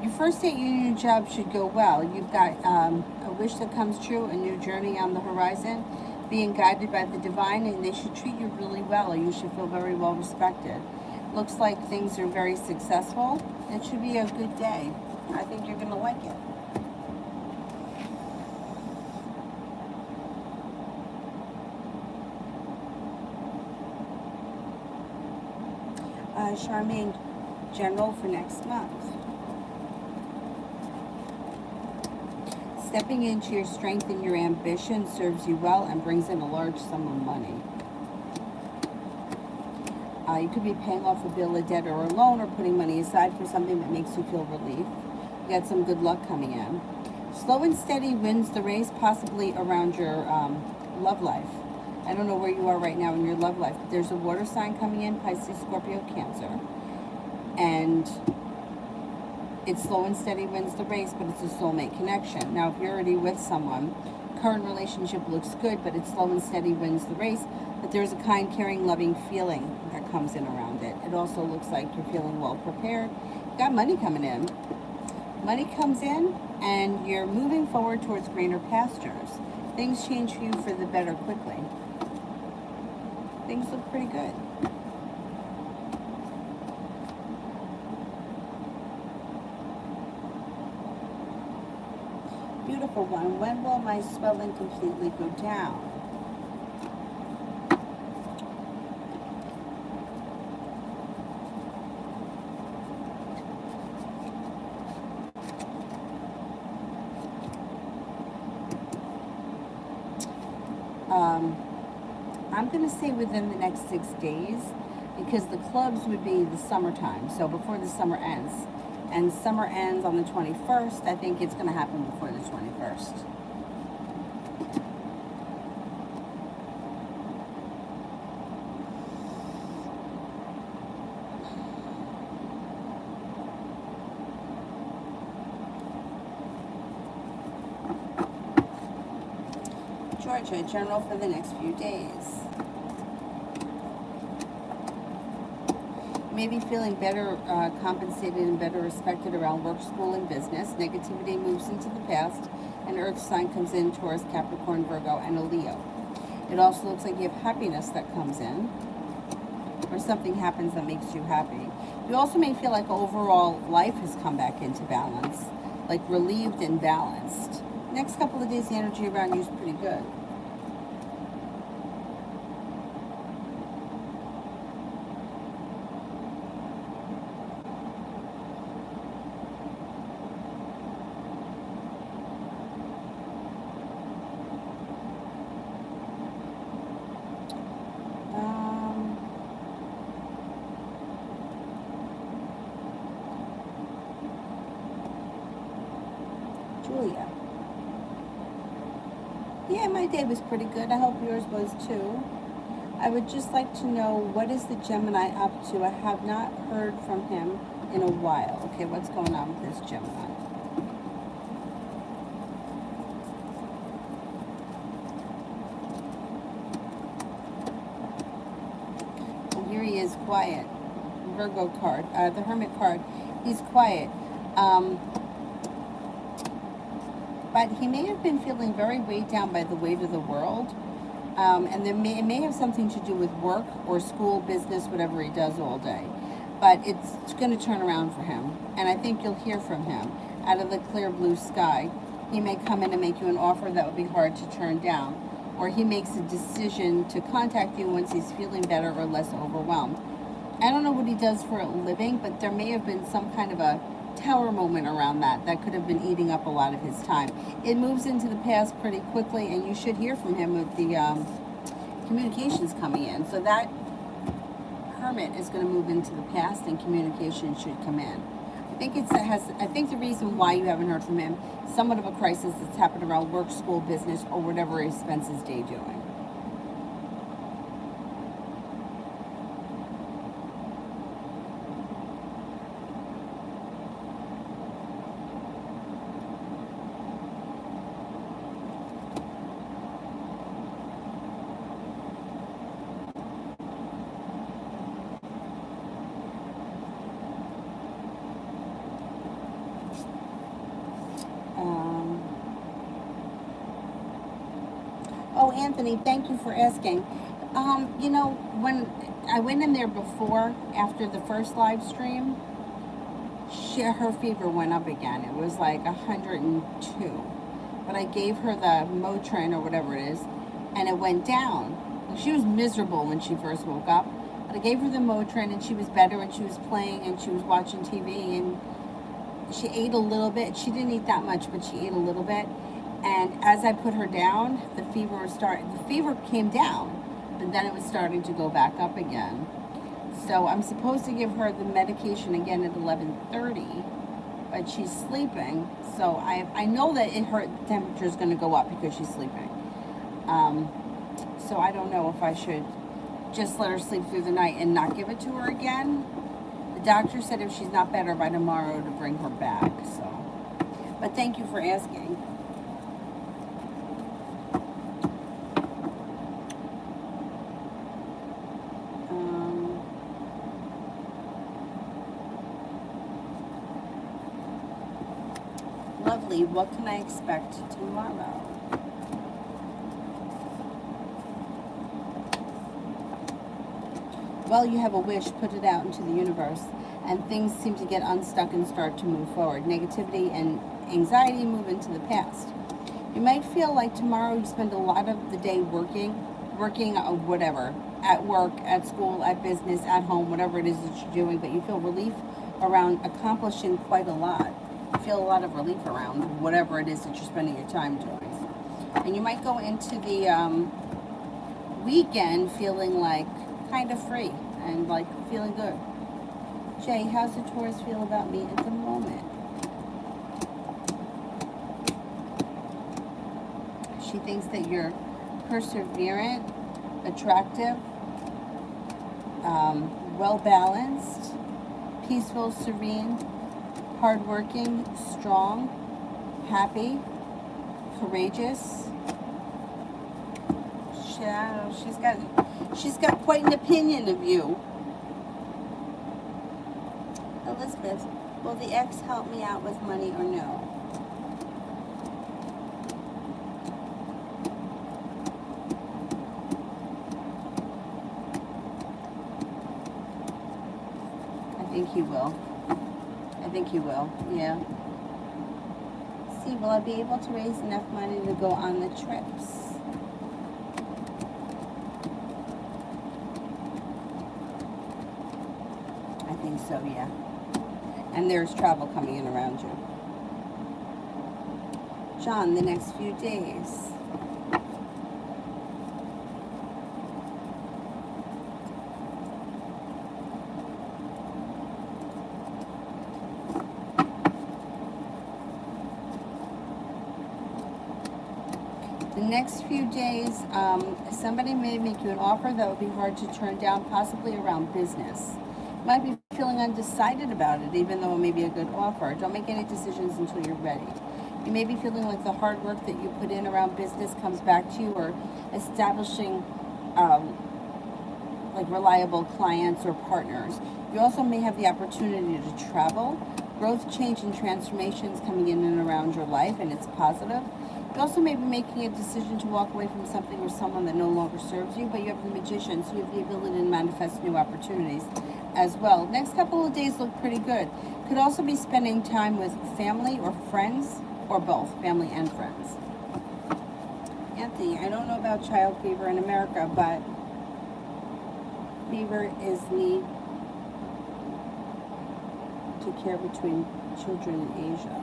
Your first day at your new job should go well. You've got a wish that comes true, a new journey on the horizon, being guided by the divine, and they should treat you really well, or you should feel very well respected. Looks like things are very successful. It should be a good day. I think you're going to like it. Charmaine, general for next month. Stepping into your strength and your ambition serves you well and brings in a large sum of money. You could be paying off a bill, a debt, or a loan, or putting money aside for something that makes you feel relief. You got some good luck coming in. Slow and steady wins the race, possibly around your love life. I don't know where you are right now in your love life, but there's a water sign coming in, Pisces, Scorpio, Cancer. And it's slow and steady wins the race, but it's a soulmate connection. Now, if you're already with someone, current relationship looks good, but it's slow and steady wins the race. But there's a kind, caring, loving feeling that comes in around it. It also looks like you're feeling well prepared. You got money coming in. Money comes in, and you're moving forward towards greener pastures. Things change for you for the better quickly. Things look pretty good. Beautiful one. When will my swelling completely go down? I'm going to say within the next 6 days, because the clubs would be the summertime, so before the summer ends. And summer ends on the 21st. I think it's going to happen before the 21st. Georgia, general for the next few days. Maybe feeling better compensated and better respected around work, school, and business. Negativity moves into the past. An earth sign comes in, Taurus, Capricorn, Virgo, and a Leo. It also looks like you have happiness that comes in, or something happens that makes you happy. You also may feel like overall life has come back into balance, like relieved and balanced. Next couple of days, the energy around you is pretty good. Julia. Yeah, my day was pretty good. I hope yours was too. I would just like to know, what is the Gemini up to? I have not heard from him in a while. Okay, what's going on with this Gemini? Well, here he is, quiet. Virgo card, the Hermit card. He's quiet. But he may have been feeling very weighed down by the weight of the world. And it may have something to do with work or school, business, whatever he does all day. But it's going to turn around for him. And I think you'll hear from him out of the clear blue sky. He may come in and make you an offer that would be hard to turn down. or he makes a decision to contact you once he's feeling better or less overwhelmed. I don't know what he does for a living, but there may have been some kind of a tower moment around that could have been eating up a lot of his time. It moves into the past pretty quickly, and you should hear from him with the communications coming in. So that Hermit is going to move into the past, and communication should come in. I think the reason why you haven't heard from him, somewhat of a crisis that's happened around work, school, business, or whatever he spends his day doing. Oh, Anthony, thank you for asking. When I went in there before, after the first live stream, her fever went up again. It was like 102. But I gave her the Motrin or whatever it is, and it went down. She was miserable when she first woke up. But I gave her the Motrin, and she was better, and she was playing, and she was watching TV, and she ate a little bit. She didn't eat that much, but she ate a little bit. And as I put her down, the fever came down, but then it was starting to go back up again. So I'm supposed to give her the medication again at 11:30, but she's sleeping. So I know that her temperature is going to go up because she's sleeping. So I don't know if I should just let her sleep through the night and not give it to her again. The doctor said if she's not better by tomorrow to bring her back. So, but thank you for asking. Lovely. What can I expect tomorrow? Well, you have a wish, put it out into the universe, and things seem to get unstuck and start to move forward. Negativity and anxiety move into the past. You might feel like tomorrow you spend a lot of the day working whatever, at work, at school, at business, at home, whatever it is that you're doing, but you feel relief around accomplishing quite a lot. You feel a lot of relief around whatever it is that you're spending your time doing. And you might go into the weekend feeling like kind of free and like feeling good. Jay, how's the Taurus feel about me at the moment? She thinks that you're perseverant, attractive, well-balanced, peaceful, serene, hardworking, strong, happy, courageous. She's got quite an opinion of you. Elizabeth, will the ex help me out with money or no? I think he will. I think he will, yeah. See, will I be able to raise enough money to go on the trips? I think so, yeah. And there's travel coming in around you. John, the next few days. The next few days, somebody may make you an offer that would be hard to turn down, possibly around business. You might be feeling undecided about it, even though it may be a good offer. Don't make any decisions until you're ready. You may be feeling like the hard work that you put in around business comes back to you, or establishing like reliable clients or partners. You also may have the opportunity to travel. Growth, change, and transformations coming in and around your life, and it's positive. You also may be making a decision to walk away from something or someone that no longer serves you, but you have the Magician, so you have the ability to manifest new opportunities as well. Next couple of days look pretty good. Could also be spending time with family or friends, or both, family and friends. Anthony, I don't know about child fever in America, but fever is need to care between children in Asia.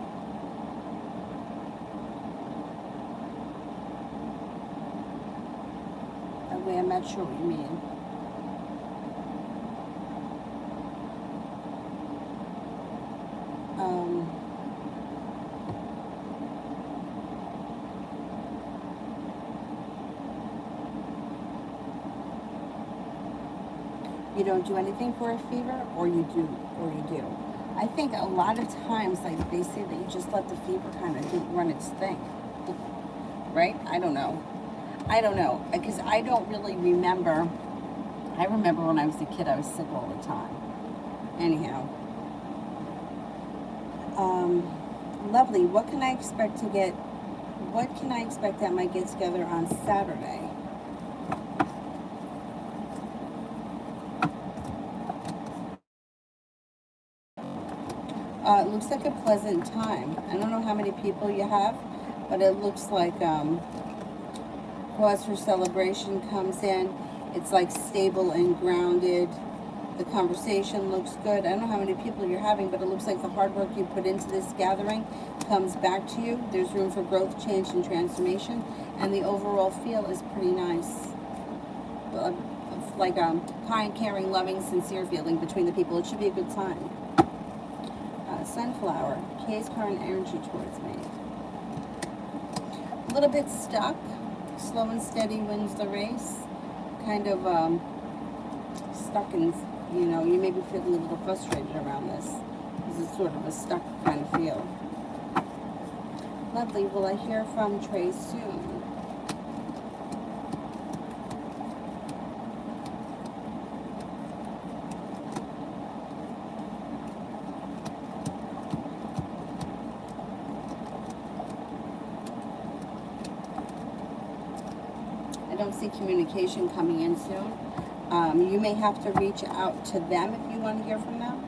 Wait, I'm not sure what you mean. You don't do anything for a fever, or you do. I think a lot of times, like they say, that you just let the fever kind of run its thing, right? I don't know, because I don't really remember. I remember when I was a kid, I was sick all the time. Anyhow, lovely. What can I expect to get? What can I expect at my get together on Saturday? It looks like a pleasant time. I don't know how many people you have, but it looks like cause for celebration comes in. It's like stable and grounded. The conversation looks good. I don't know how many people you're having, but it looks like the hard work you put into this gathering comes back to you. There's room for growth, change, and transformation, and the overall feel is pretty nice. Like kind, caring, loving, sincere feeling between the people. It should be a good time. Sunflower, K's current energy towards me. A little bit stuck. Slow and steady wins the race. Kind of stuck in, you may be feeling a little frustrated around this. This is sort of a stuck kind of feel. Lovely. Will I hear from Trey soon? See communication coming in soon. You may have to reach out to them if you want to hear from them.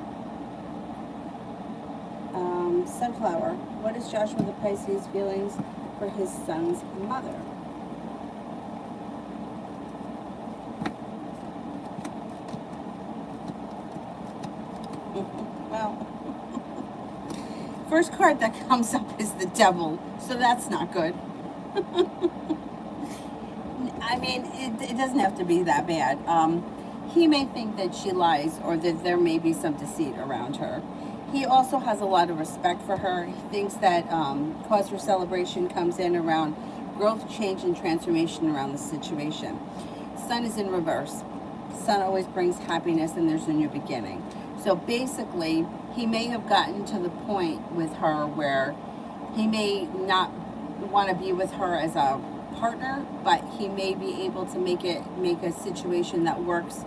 Sunflower, what is Joshua the Pisces' feelings for his son's mother? Well, first card that comes up is the devil, so that's not good. I mean, it doesn't have to be that bad. He may think that she lies, or that there may be some deceit around her. He also has a lot of respect for her. He thinks that cause for celebration comes in around growth, change, and transformation around the situation. Sun is in reverse. Sun always brings happiness, and there's a new beginning. So basically, he may have gotten to the point with her where he may not want to be with her as a partner, but he may be able to make a situation that works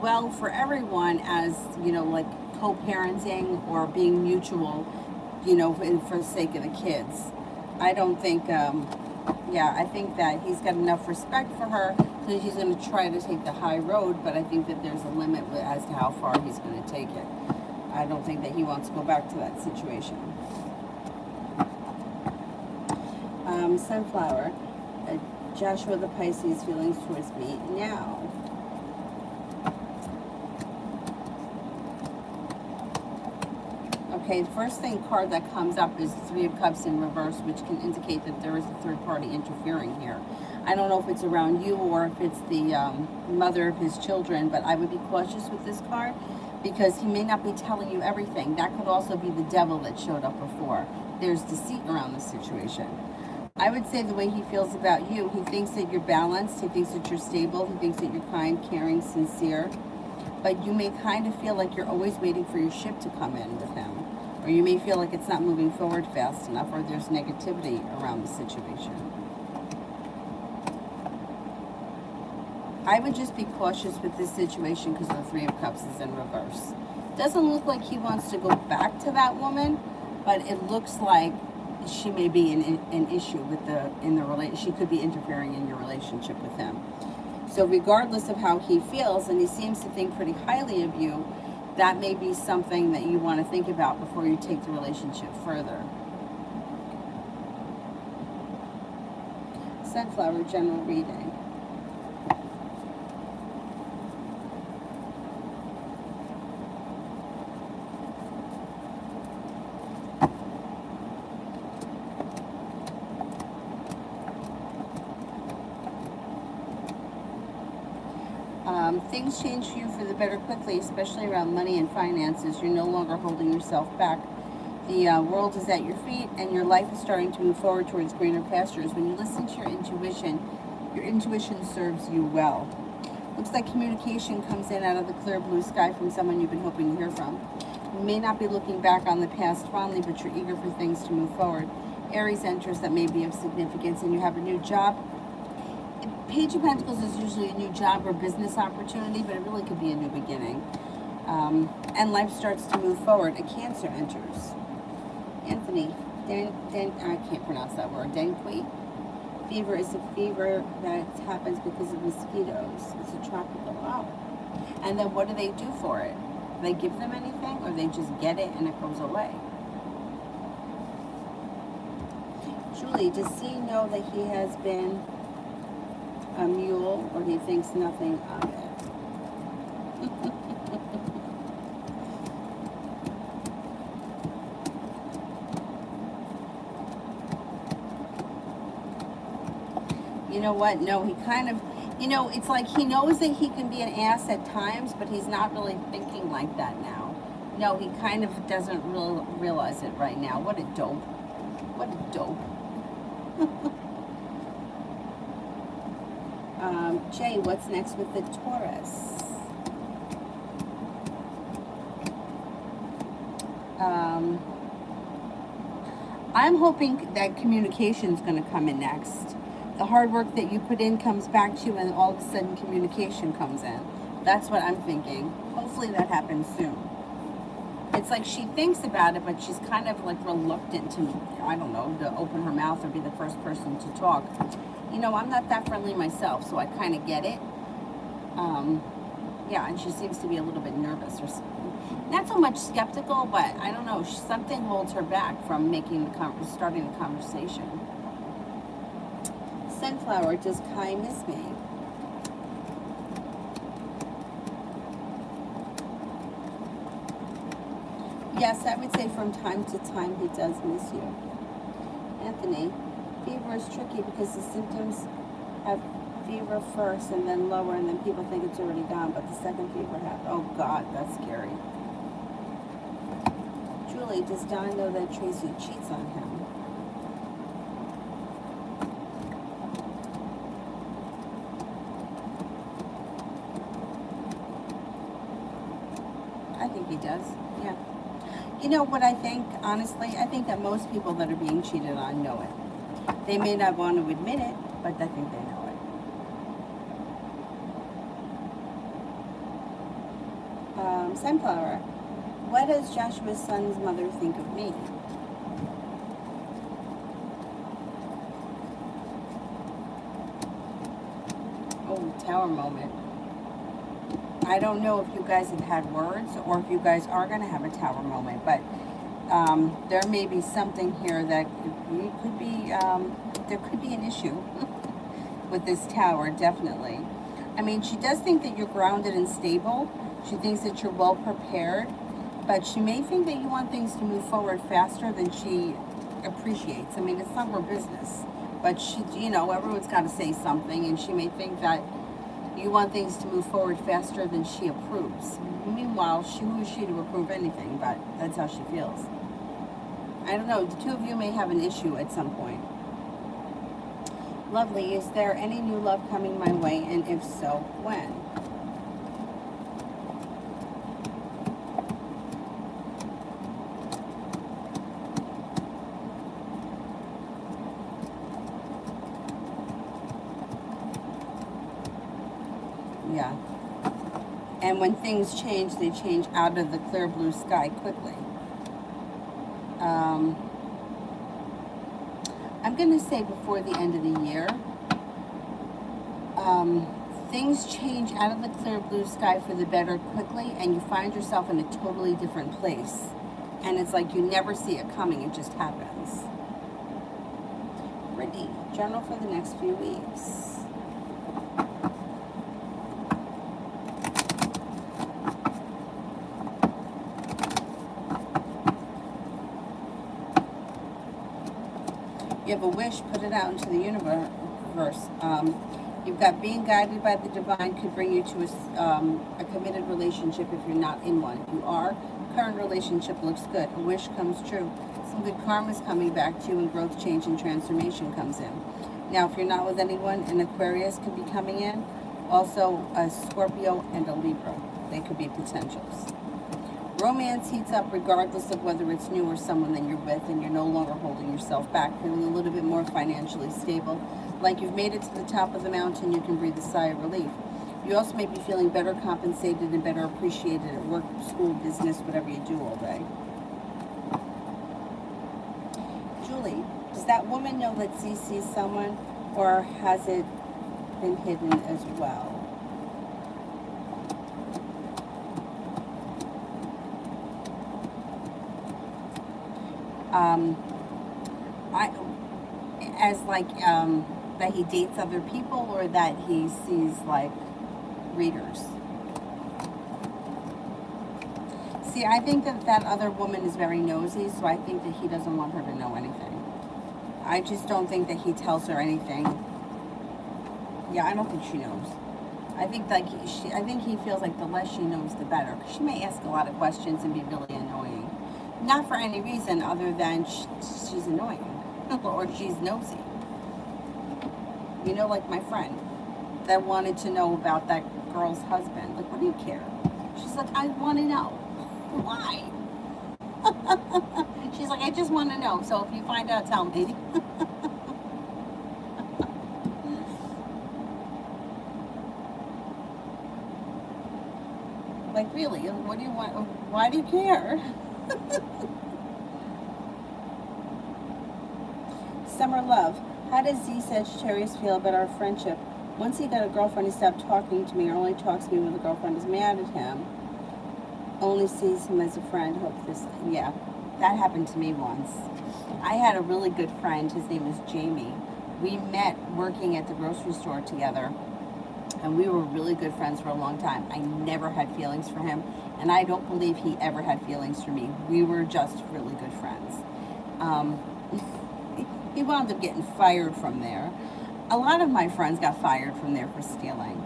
well for everyone, as like co-parenting or being mutual, for the sake of the kids. I don't think I think that he's got enough respect for her, so he's going to try to take the high road, but I think that there's a limit as to how far he's going to take it. I don't think that he wants to go back to that situation. Sunflower, Joshua the Pisces' feelings towards me now. Okay, the first card that comes up is the Three of Cups in reverse, which can indicate that there is a third party interfering here. I don't know if it's around you or if it's the mother of his children, but I would be cautious with this card because he may not be telling you everything. That could also be the devil that showed up before. There's deceit around the situation. I would say the way he feels about you, he thinks that you're balanced, he thinks that you're stable, he thinks that you're kind, caring, sincere, but you may kind of feel like you're always waiting for your ship to come in with him, or you may feel like it's not moving forward fast enough, or there's negativity around the situation. I would just be cautious with this situation because the Three of Cups is in reverse. Doesn't look like he wants to go back to that woman, but it looks like she may be an issue in the relationship. She could be interfering in your relationship with him. So regardless of how he feels, and he seems to think pretty highly of you, that may be something that you want to think about before you take the relationship further. Sunflower general reading. Things change for you for the better quickly, especially around money and finances. You're no longer holding yourself back. The world is at your feet, and your life is starting to move forward towards greener pastures. When you listen to your intuition serves you well. Looks like communication comes in out of the clear blue sky from someone you've been hoping to hear from. You may not be looking back on the past fondly, but you're eager for things to move forward. Aries enters that may be of significance, and you have a new job. Page of Pentacles is usually a new job or business opportunity, but it really could be a new beginning. And life starts to move forward. A Cancer enters. Anthony, I can't pronounce that word. Denqui. Fever is a fever that happens because of mosquitoes. It's a tropical. Oh. And then what do they do for it? Do they give them anything, or they just get it and it goes away? Julie, does he know that he has been a mule, or he thinks nothing of it? You know what? No, he kind of, it's like he knows that he can be an ass at times, but he's not really thinking like that now. No, he kind of doesn't realize it right now. What a dope. What a dope. Jay, what's next with the Taurus? I'm hoping that communication is going to come in next. The hard work that you put in comes back to you, and all of a sudden communication comes in. That's what I'm thinking. Hopefully that happens soon. It's like she thinks about it, but she's kind of like reluctant to, I don't know, to open her mouth or be the first person to talk. I'm not that friendly myself, so I kind of get it. Yeah, and she seems to be a little bit nervous or something. Not so much skeptical, but I don't know, something holds her back from starting the conversation. Sunflower, does Kai miss me? Yes, I would say from time to time he does miss you. Anthony, fever is tricky because the symptoms have fever first and then lower, and then people think it's already gone, but the second fever happens. Oh God, that's scary. Julie, does Don know that Tracy cheats on him? I think he does, yeah. You know what I think, honestly? I think that most people that are being cheated on know it. They may not want to admit it, but I think they know it. Sunflower, what does Joshua's son's mother think of me? Oh, Tower moment. I don't know if you guys have had words or if you guys are going to have a Tower moment, but there may be something here that could be, there could be an issue with this Tower, definitely. I mean, she does think that you're grounded and stable. She thinks that you're well prepared, but she may think that you want things to move forward faster than she appreciates. I mean, it's not her business, but she, everyone's got to say something, and she may think that you want things to move forward faster than she approves. Meanwhile, who is she to approve anything? But that's how she feels. I don't know. The two of you may have an issue at some point. Lovely. Is there any new love coming my way? And if so, when? Yeah. And when things change, they change out of the clear blue sky quickly. I'm going to say before the end of the year, things change out of the clear blue sky for the better quickly, and you find yourself in a totally different place. And it's like you never see it coming, it just happens. Brittany, Journal for the next few weeks. You have a wish, put it out into the universe. You've got being guided by the divine could bring you to a committed relationship if you're not in one. If you are, current relationship looks good. A wish comes true. Some good karma is coming back to you, and growth, change, and transformation comes in. Now, if you're not with anyone, an Aquarius could be coming in. Also, a Scorpio and a Libra. They could be potentials. Romance heats up regardless of whether it's new or someone that you're with, and you're no longer holding yourself back, feeling a little bit more financially stable. Like you've made it to the top of the mountain, you can breathe a sigh of relief. You also may be feeling better compensated and better appreciated at work, school, business, whatever you do all day. Julie, does that woman know that Z sees someone, or has it been hidden as well? That he dates other people, or that he sees like readers. See, I think that that other woman is very nosy, so I think that he doesn't want her to know anything. I just don't think that he tells her anything. Yeah, I don't think she knows. I think like I think he feels like the less she knows, the better. She may ask a lot of questions and be really annoying, not for any reason other than she's annoying or she's nosy. You know, like my friend that wanted to know about that girl's husband. Like, what do you care? She's like, I want to know. Why? She's like, I just want to know. So if you find out, tell me. Like, really? What do you want? Why do you care? Summer love. How does Z Sagittarius feel about our friendship? Once he got a girlfriend, he stopped talking to me, or only talks to me when the girlfriend is mad at him. Only sees him as a friend. Hope this, yeah, that happened to me once. I had a really good friend. His name is Jamie. We met working at the grocery store together, and we were really good friends for a long time. I never had feelings for him, and I don't believe he ever had feelings for me. We were just really good friends. He wound up getting fired from there. A lot of my friends got fired from there for stealing.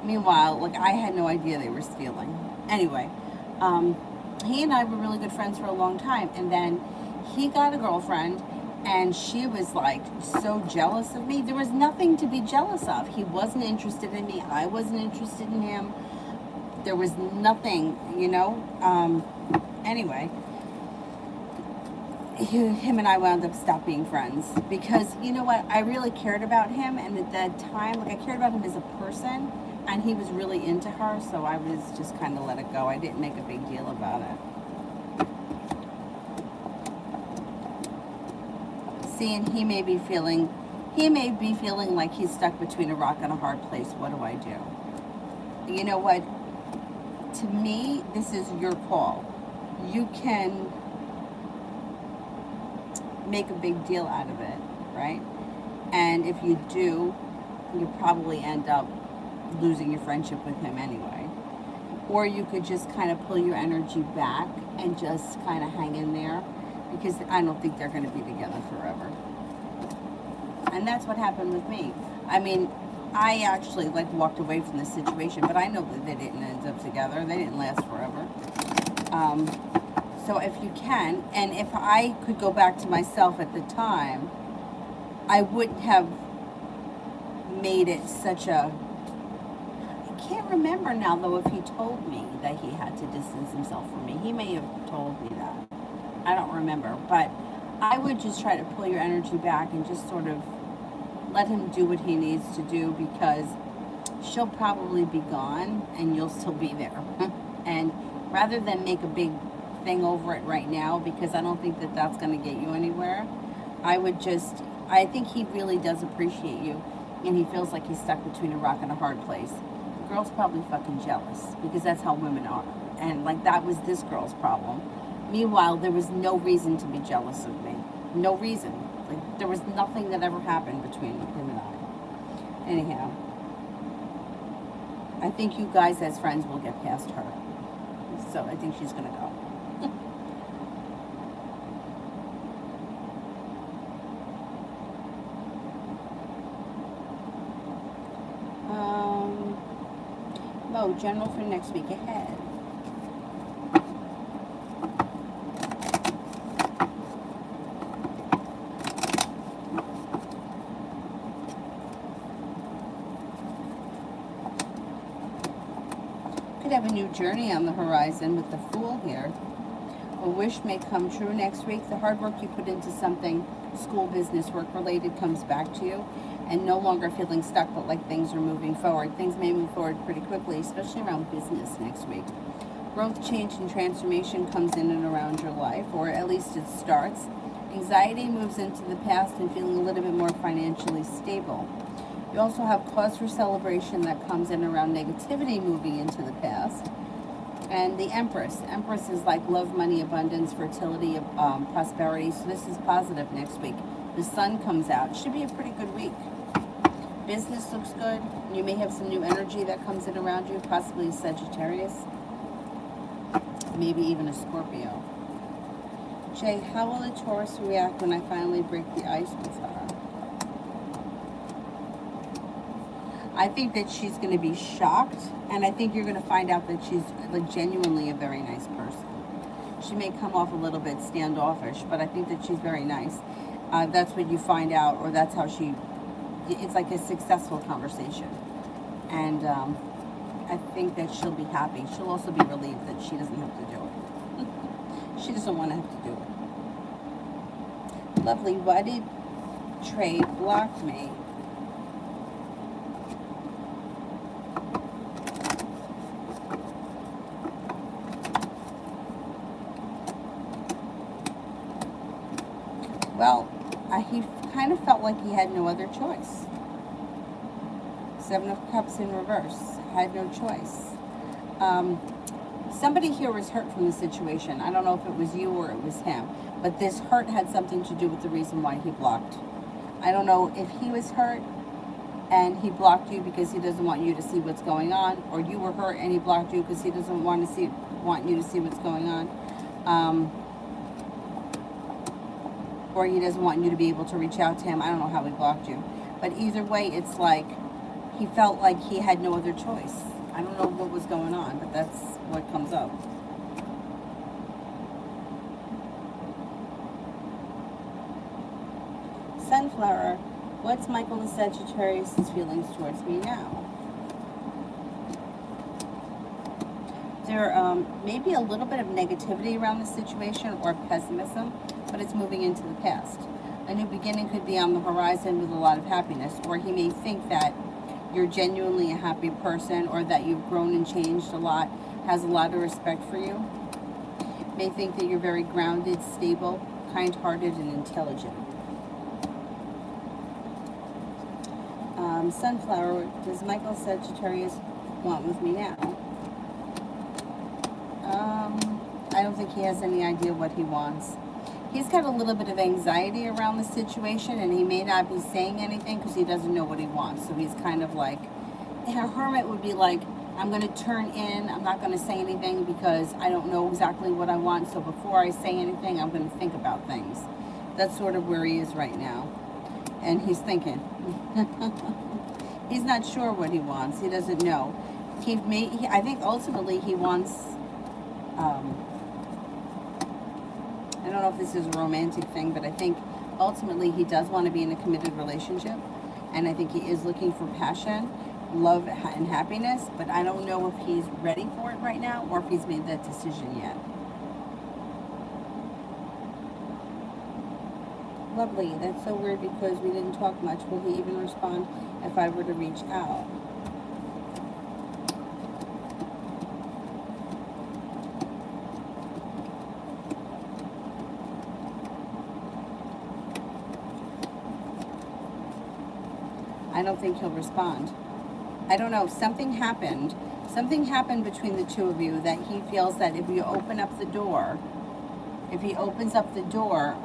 Meanwhile, like, I had no idea they were stealing. Anyway, he and I were really good friends for a long time, and then he got a girlfriend, and she was like so jealous of me. There was nothing to be jealous of. He wasn't interested in me. I wasn't interested in him. There was nothing, you know. Anyway, him and I wound up stop being friends because, you know what, I really cared about him, and at that time, like, I cared about him as a person, and he was really into her, so I was just kind of let it go. I didn't make a big deal about it. See, and he may be feeling like he's stuck between a rock and a hard place. What do I do? You know what? To me, this is your call. You can make a big deal out of it, right? And if you do, you probably end up losing your friendship with him anyway. Or you could just kind of pull your energy back and just kind of hang in there, because I don't think they're going to be together forever. And that's what happened with me. I mean, I actually like walked away from the situation, but I know that they didn't end up together. They didn't last forever. So if you can, and if I could go back to myself at the time, I wouldn't have made it such a... I can't remember now, though, if he told me that he had to distance himself from me. He may have told me that. I don't remember. But I would just try to pull your energy back and just sort of let him do what he needs to do, because she'll probably be gone and you'll still be there. And rather than make a big thing over it right now, because I don't think that that's going to get you anywhere, I think he really does appreciate you, and he feels like he's stuck between a rock and a hard place. The girl's probably fucking jealous, because that's how women are, and like, that was this girl's problem. Meanwhile, there was no reason to be jealous of me. No reason. Like, There was nothing that ever happened between him and I. Anyhow, I think you guys as friends will get past her. So I think she's going to go. No, general for next week ahead. Could have a new journey on the horizon with the Fool here. A wish may come true next week. The hard work you put into something, school, business, work related, comes back to you, and no longer feeling stuck, but like things are moving forward. Things may move forward pretty quickly, especially around business next week. Growth, change, and transformation comes in and around your life, or at least it starts. Anxiety moves into the past and feeling a little bit more financially stable. You also have cause for celebration that comes in around negativity moving into the past. And the Empress. Empress is like love, money, abundance, fertility, prosperity. So this is positive next week. The Sun comes out. Should be a pretty good week. Business looks good. You may have some new energy that comes in around you, possibly a Sagittarius, maybe even a Scorpio. Jay, how will the Taurus react when I finally break the ice with her? I think that she's going to be shocked, and I think you're going to find out that she's like genuinely a very nice person. She may come off a little bit standoffish, but I think that she's very nice. That's what you find out, or that's how it's like a successful conversation. And I think that she'll be happy. She'll also be relieved that she doesn't have to do it. She doesn't want to have to do it. Lovely. Why did Trey block me? Well, he kind of felt like he had no other choice. 7 of Cups in reverse. Had no choice. Somebody here was hurt from the situation. I don't know if it was you or it was him. But this hurt had something to do with the reason why he blocked. I don't know if he was hurt and he blocked you because he doesn't want you to see what's going on. Or you were hurt and he blocked you because he doesn't want you to see what's going on. Or he doesn't want you to be able to reach out to him. I don't know how he blocked you. But either way, it's like he felt like he had no other choice. I don't know what was going on, but that's what comes up. Sunflower, what's Michael the Sagittarius' feelings towards me now? There may be a little bit of negativity around the situation or pessimism, but it's moving into the past. A new beginning could be on the horizon with a lot of happiness, or he may think that you're genuinely a happy person, or that you've grown and changed a lot, has a lot of respect for you. May think that you're very grounded, stable, kind-hearted, and intelligent. Sunflower, does Michael Sagittarius want with me now? I don't think he has any idea what he wants. He's got a little bit of anxiety around the situation, and he may not be saying anything because he doesn't know what he wants. So he's kind of like, a hermit would be like, I'm going to turn in, I'm not going to say anything because I don't know exactly what I want. So before I say anything, I'm going to think about things. That's sort of where he is right now. And he's thinking. He's not sure what he wants. He doesn't know. I think ultimately he wants, I don't know if this is a romantic thing, but I think ultimately he does want to be in a committed relationship. And I think he is looking for passion, love, and happiness. But I don't know if he's ready for it right now or if he's made that decision yet. Lovely. That's so weird because we didn't talk much. Will he even respond if I were to reach out? I don't think he'll respond. I don't know. Something happened. Something happened between the two of you that he feels that if you open up the door, if he opens up the door,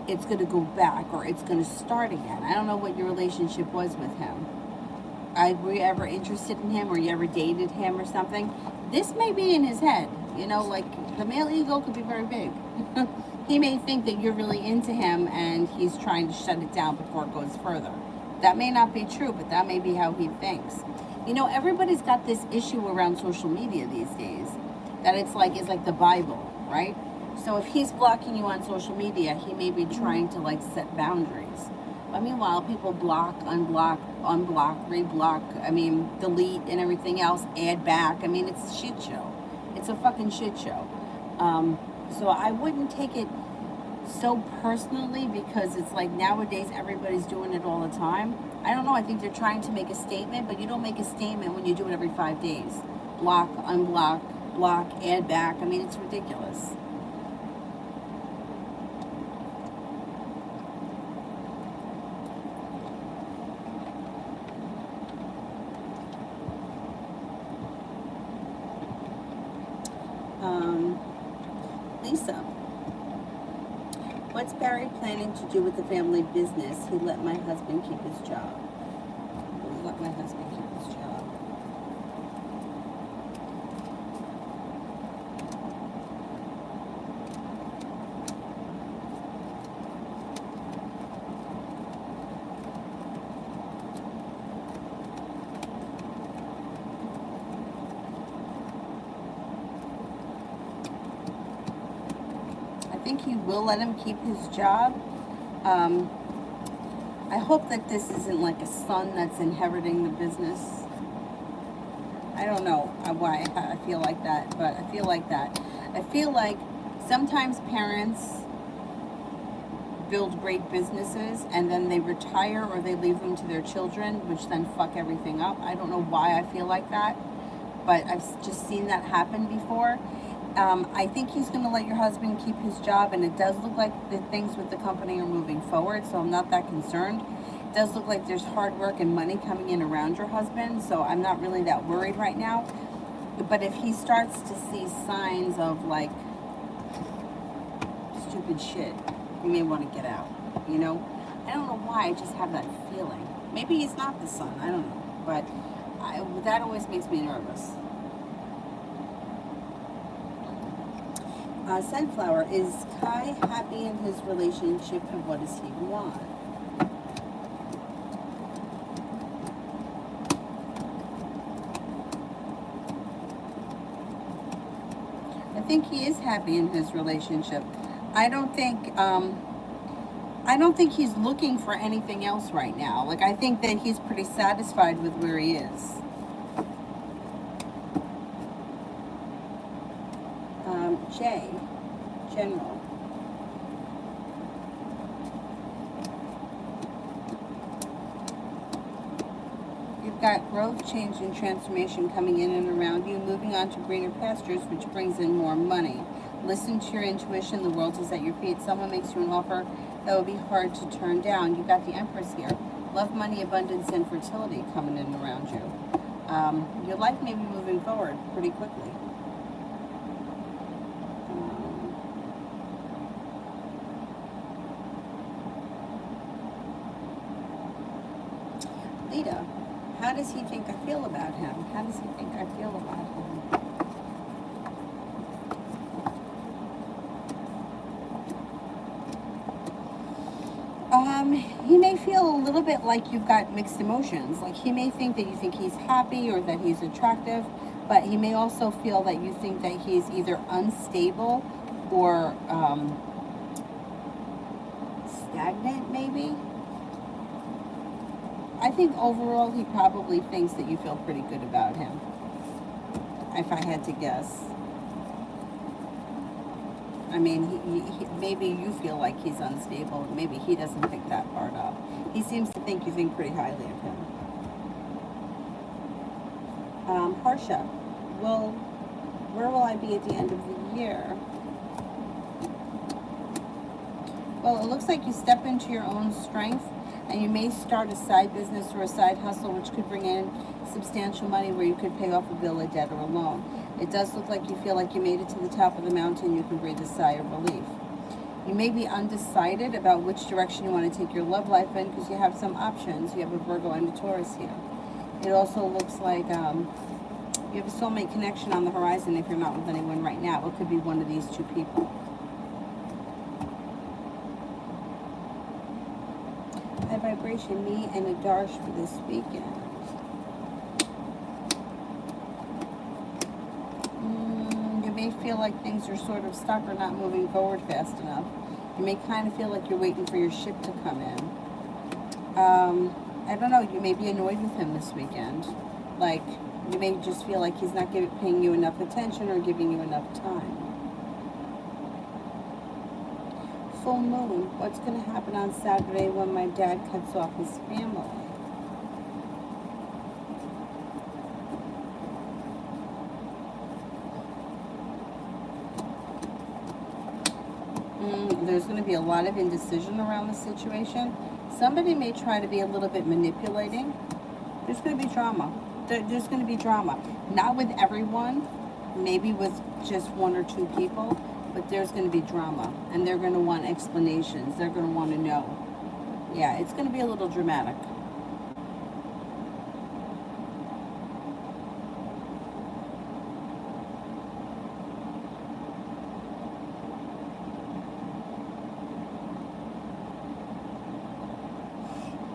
it's going to go back or it's going to start again. I don't know what your relationship was with him. Were you ever interested in him, or you ever dated him or something? This may be in his head. You know, like, the male ego could be very big. He may think that you're really into him and he's trying to shut it down before it goes further. That may not be true, but that may be how he thinks. You know, everybody's got this issue around social media these days, that it's like the Bible, right? So if he's blocking you on social media, he may be trying to like set boundaries. But meanwhile, people block, unblock, reblock, I mean, delete and everything else, add back. I mean, it's a shit show. It's a fucking shit show. So I wouldn't take it so personally, because it's like nowadays everybody's doing it all the time. I don't know, I think they're trying to make a statement, but you don't make a statement when you do it every 5 days. Block, unblock, block, add back. I mean, it's ridiculous. Lisa, what's Barry planning to do with the family business? He let my husband keep his job. He let my husband keep his job. I think he will let him keep his job. I hope that this isn't like a son that's inheriting the business. I don't know why I feel like that, but I feel like that. I feel like sometimes parents build great businesses and then they retire or they leave them to their children, which then fuck everything up. I don't know why I feel like that, but I've just seen that happen before. I think he's going to let your husband keep his job, and it does look like the things with the company are moving forward, so I'm not that concerned. It does look like there's hard work and money coming in around your husband, so I'm not really that worried right now. But if he starts to see signs of, like, stupid shit, you may want to get out, you know? I don't know why, I just have that feeling. Maybe he's not the son, I don't know. But that always makes me nervous. Sunflower, is Kai happy in his relationship, and what does he want? I think he is happy in his relationship. I don't think he's looking for anything else right now. Like, I think that he's pretty satisfied with where he is. J, general. You've got growth, change, and transformation coming in and around you, moving on to greener pastures, which brings in more money. Listen to your intuition. The world is at your feet. Someone makes you an offer that would be hard to turn down. You've got the Empress here. Love, money, abundance, and fertility coming in and around you. Your life may be moving forward pretty quickly. Lita, how does he think I feel about him? How does he think I feel about him? He may feel a little bit like you've got mixed emotions. Like, he may think that you think he's happy or that he's attractive, but he may also feel that you think that he's either unstable or stagnant, maybe. I think overall he probably thinks that you feel pretty good about him, if I had to guess. I mean, he maybe you feel like he's unstable. Maybe he doesn't pick that part up. He seems to think you think pretty highly of him. Harsha, where will I be at the end of the year? Well, it looks like you step into your own strength, and you may start a side business or a side hustle, which could bring in substantial money where you could pay off a bill, a debt, or a loan. It does look like you feel like you made it to the top of the mountain. You can breathe a sigh of relief. You may be undecided about which direction you want to take your love life in because you have some options. You have a Virgo and a Taurus here. It also looks like you have a soulmate connection on the horizon if you're not with anyone right now. It could be one of these two people. High vibration, me and a Darsh for this weekend. You may feel like things are sort of stuck or not moving forward fast enough. You may kind of feel like you're waiting for your ship to come in. I don't know, you may be annoyed with him this weekend. Like, you may just feel like he's not paying you enough attention or giving you enough time. Full moon, what's going to happen on Saturday when my dad cuts off his family? There's going to be a lot of indecision around the situation. Somebody may try to be a little bit manipulating. There's going to be drama. There's going to be drama. Not with everyone, maybe with just one or two people, but there's going to be drama. And they're going to want explanations. They're going to want to know. Yeah, it's going to be a little dramatic.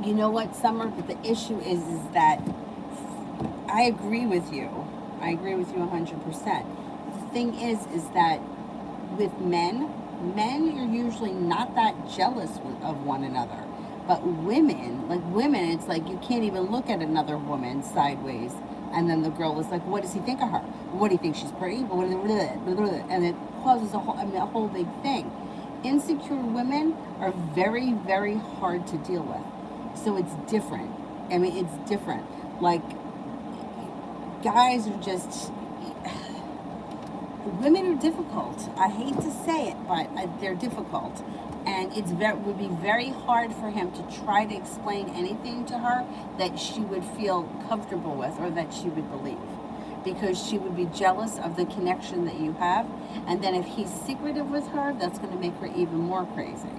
You know what, Summer? But the issue is that I agree with you. I agree with you 100%. The thing is that with men are usually not that jealous of one another. But women, it's like you can't even look at another woman sideways. And then the girl is like, what does he think of her? What do you think, she's pretty? And it causes a whole big thing. Insecure women are very, very hard to deal with. So it's different. I mean, it's different. Like, guys are just, women are difficult. I hate to say it, but they're difficult. And would be very hard for him to try to explain anything to her that she would feel comfortable with or that she would believe. Because she would be jealous of the connection that you have. And then if he's secretive with her, that's going to make her even more crazy.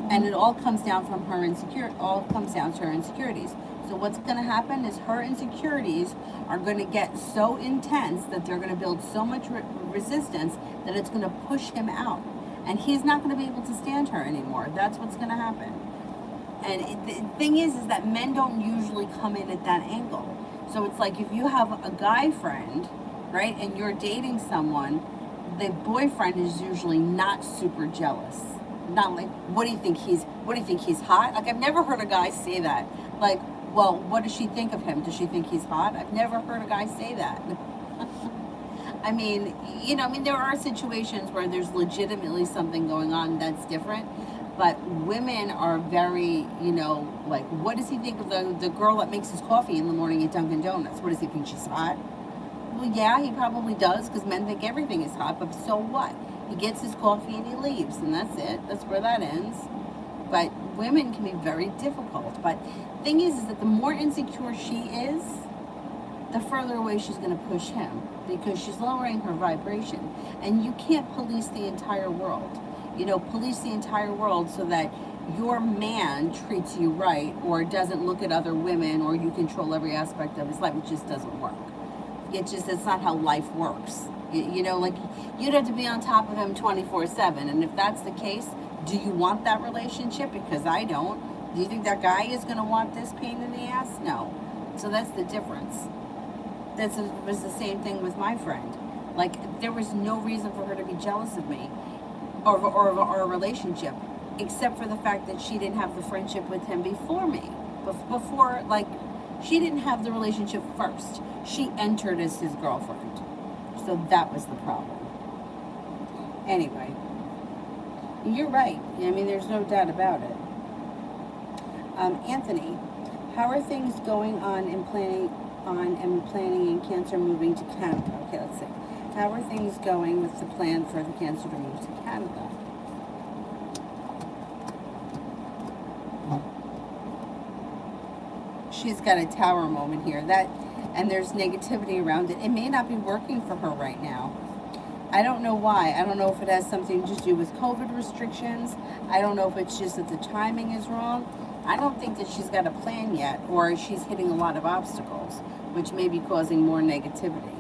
And it all comes down from her to her insecurities. So what's going to happen is her insecurities are going to get so intense that they're going to build so much resistance that it's going to push him out. And he's not going to be able to stand her anymore. That's what's going to happen. And the thing is that men don't usually come in at that angle. So it's like if you have a guy friend, right, and you're dating someone, the boyfriend is usually not super jealous. Not like, what do you think he's hot? Like, I've never heard a guy say that. Like, well, what does she think of him? Does she think he's hot? I've never heard a guy say that. I mean, there are situations where there's legitimately something going on that's different. But women are very, like, what does he think of the girl that makes his coffee in the morning at Dunkin' Donuts? What does he think, she's hot? Well, yeah, he probably does, because men think everything is hot, but so what? He gets his coffee and he leaves, and that's it. That's where that ends. But women can be very difficult. But the thing is that the more insecure she is, the further away she's going to push him, because she's lowering her vibration. And you can't police the entire world. Police the entire world so that your man treats you right or doesn't look at other women or you control every aspect of his life. It just doesn't work. It's not how life works. Like, you'd have to be on top of him 24/7. And if that's the case, do you want that relationship? Because I don't. Do you think that guy is going to want this pain in the ass? No. So that's the difference. It was the same thing with my friend. Like, there was no reason for her to be jealous of me or our relationship, except for the fact that she didn't have the friendship with him before me. She didn't have the relationship first. She entered as his girlfriend. So that was the problem. Anyway, you're right. I mean, there's no doubt about it. Anthony, how are things going on in planning in Cancer moving to Canada? Okay, let's see. How are things going with the plan for the Cancer to move to Canada? She's got a tower moment here. And there's negativity around it. It may not be working for her right now. I don't know why. I don't know if it has something to do with COVID restrictions. I don't know if it's just that the timing is wrong. I don't think that she's got a plan yet, or she's hitting a lot of obstacles, which may be causing more negativity.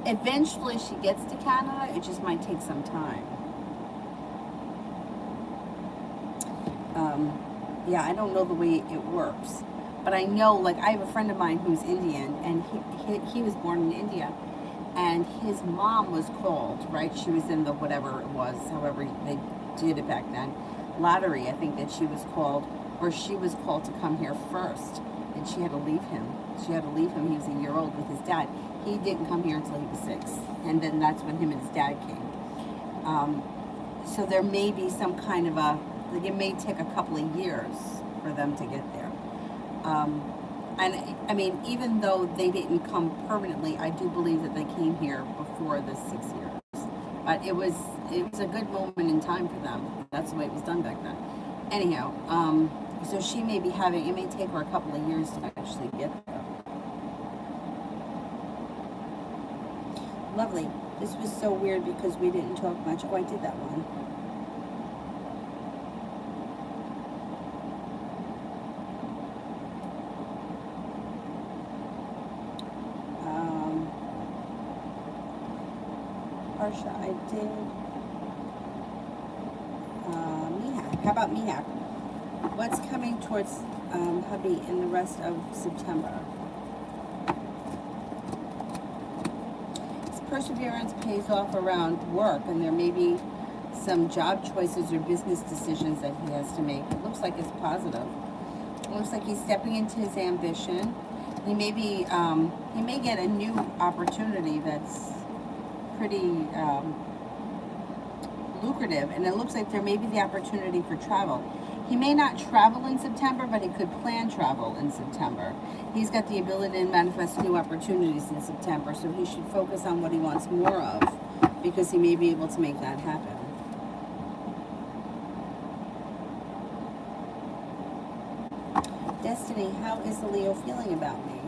Eventually she gets to Canada, it just might take some time. Yeah, I don't know the way it works, but I know, like, I have a friend of mine who's Indian, and he was born in India, and his mom was called, right? She was in the whatever it was, however they did it back then, lottery, I think that she was called, or she was called to come here first, and she had to leave him. She had to leave him. He was a year old with his dad. He didn't come here until he was 6, and then that's when him and his dad came. So there may be some kind of a, like, it may take a couple of years for them to get there. And I mean, even though they didn't come permanently, I do believe that they came here before the 6 years. But it was a good moment in time for them. That's the way it was done back then. Anyhow, so she may be having, it may take her a couple of years to actually get there. Lovely. This was so weird because we didn't talk much. Oh, I did that one. Harsha, I did. Mihak. How about Mihak? What's coming towards hubby in the rest of September? His perseverance pays off around work, and there may be some job choices or business decisions that he has to make. It looks like it's positive. It looks like he's stepping into his ambition. He may be, he may get a new opportunity that's pretty lucrative, and it looks like there may be the opportunity for travel. He may not travel in September, but he could plan travel in September. He's got the ability to manifest new opportunities in September, so he should focus on what he wants more of, because he may be able to make that happen. Destiny, how is the Leo feeling about me?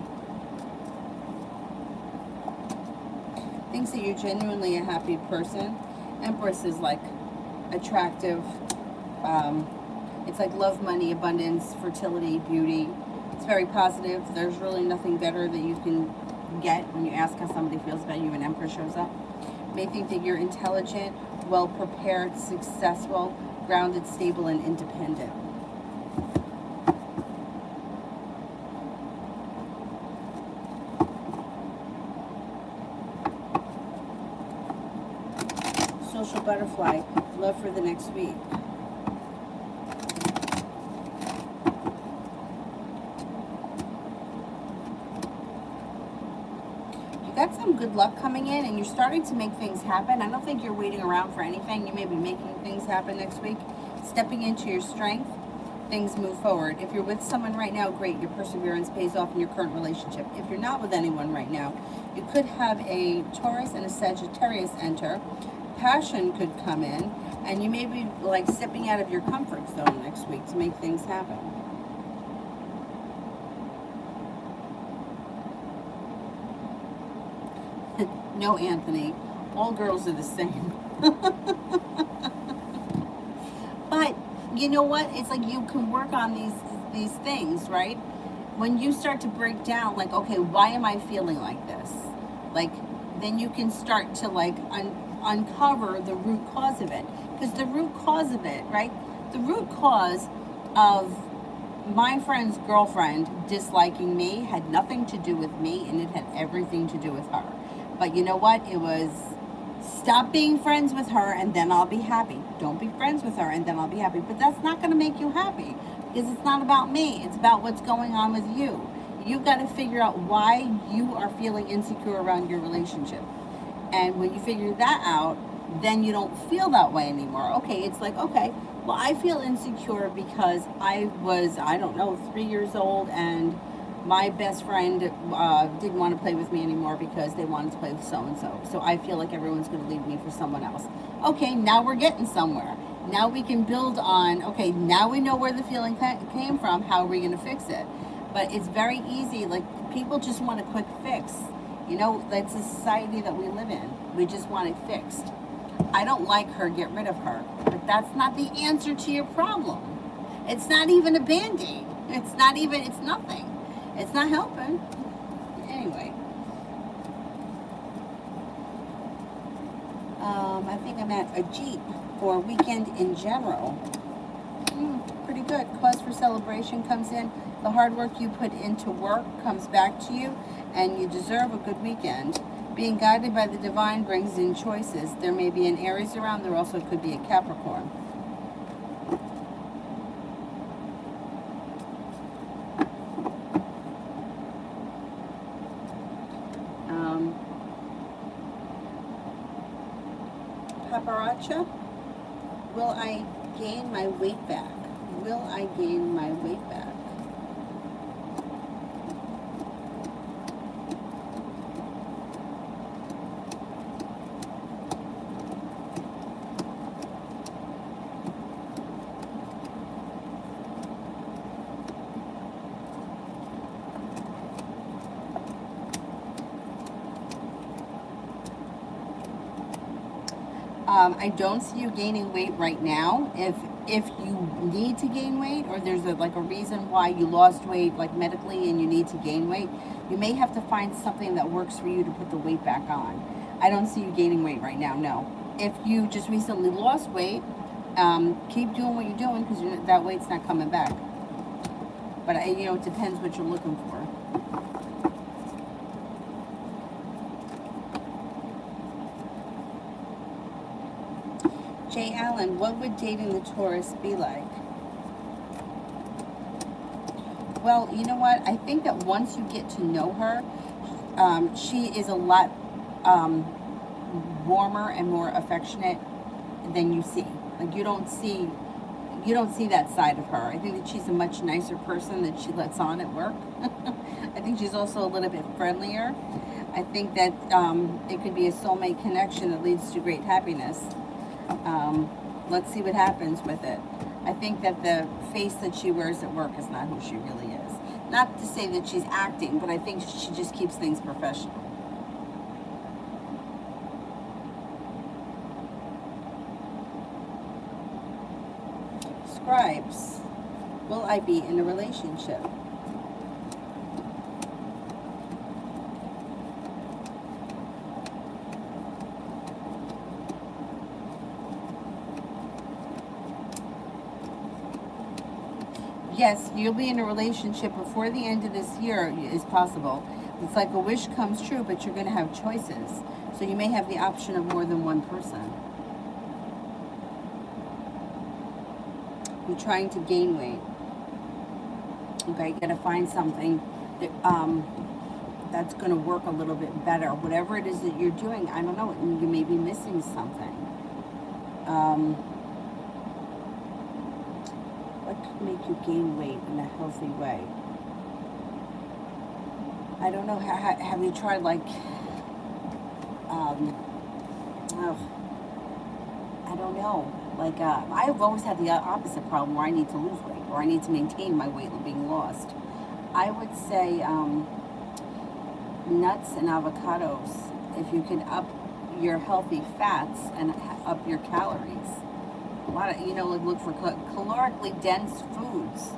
Thinks that you're genuinely a happy person. Empress is like attractive. It's like love, money, abundance, fertility, beauty. It's very positive. There's really nothing better that you can get when you ask how somebody feels about you and Empress shows up. May think that you're intelligent, well prepared, successful, grounded, stable, and independent. Social butterfly, love for the next week. You got some good luck coming in, and you're starting to make things happen. I don't think you're waiting around for anything. You may be making things happen next week. Stepping into your strength, things move forward. If you're with someone right now, great. Your perseverance pays off in your current relationship. If you're not with anyone right now, you could have a Taurus and a Sagittarius enter. Passion could come in, and you may be like stepping out of your comfort zone next week to make things happen. No, Anthony, all girls are the same. But you know what? It's like you can work on these things, right? When you start to break down, like, okay, why am I feeling like this? Like, then you can start to like uncover the root cause of it. Because the root cause of it, right? The root cause of my friend's girlfriend disliking me had nothing to do with me, and it had everything to do with her. But you know what? It was, stop being friends with her and then I'll be happy. Don't be friends with her and then I'll be happy. But that's not going to make you happy, because it's not about me. It's about what's going on with you. You've got to figure out why you are feeling insecure around your relationship. And when you figure that out, then you don't feel that way anymore. Okay, it's like, okay, well, I feel insecure because I was, I don't know, 3 years old, and my best friend didn't want to play with me anymore because they wanted to play with so-and-so. So I feel like everyone's going to leave me for someone else. Okay, now we're getting somewhere. Now we can build on, okay, now we know where the feeling came from. How are we going to fix it? But it's very easy. Like, people just want a quick fix. You know, that's the society that we live in. We just want it fixed. I don't like her, get rid of her. But that's not the answer to your problem. It's not even a Band-Aid. It's nothing. It's not helping. Anyway. I think I'm at a Jeep for a weekend in general. Pretty good. Cause for celebration comes in. The hard work you put into work comes back to you, and you deserve a good weekend. Being guided by the divine brings in choices. There may be an Aries around. There also could be a Capricorn. Paparacha. Will I gain my weight back? Will I gain my weight back? I don't see you gaining weight right now. If you need to gain weight, or there's a reason why you lost weight, like medically, and you need to gain weight, you may have to find something that works for you to put the weight back on. I don't see you gaining weight right now, no. If you just recently lost weight, keep doing what you're doing, because that weight's not coming back. But it depends what you're looking for. Jay Allen, what would dating the Taurus be like? Well, you know what? I think that once you get to know her, she is a lot warmer and more affectionate than you see. Like you don't see that side of her. I think that she's a much nicer person than she lets on at work. I think she's also a little bit friendlier. I think that it could be a soulmate connection that leads to great happiness. Let's see what happens with it. I think that the face that she wears at work is not who she really is. Not to say that she's acting, but I think she just keeps things professional. Scribes, will I be in a relationship? Yes, you'll be in a relationship before the end of this year is possible. It's like a wish comes true, but you're going to have choices. So you may have the option of more than one person. You're trying to gain weight. Okay, you got to find something that, that's going to work a little bit better. Whatever it is that you're doing, I don't know, you may be missing something. What could make you gain weight in a healthy way? I don't know. Have you tried I don't know. I've always had the opposite problem where I need to lose weight or I need to maintain my weight being lost. I would say nuts and avocados. If you could up your healthy fats and up your calories. A lot of, look for calorically dense foods.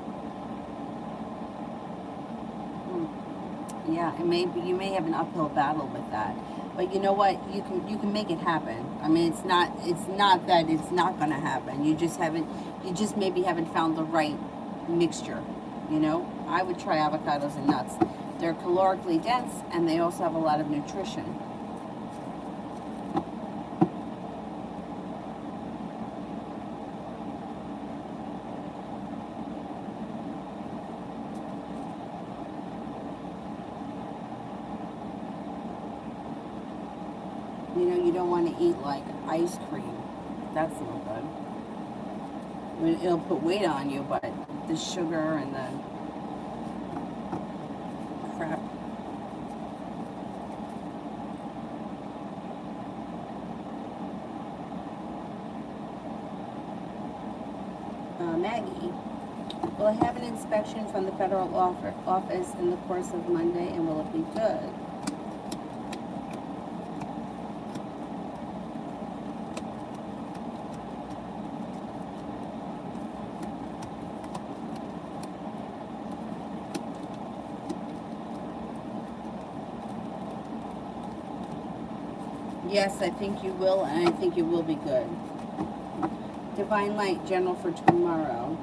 Yeah, you may have an uphill battle with that, but you know what? You can make it happen. I mean, it's not that it's not going to happen. You just maybe haven't found the right mixture. I would try avocados and nuts. They're calorically dense and they also have a lot of nutrition. You don't want to eat like ice cream. That's no good. I mean, it'll put weight on you, but the sugar and the crap. Maggie, will I have an inspection from the federal office in the course of Monday, and will it be good? Yes, I think you will, and I think it will be good. Divine Light, general for tomorrow.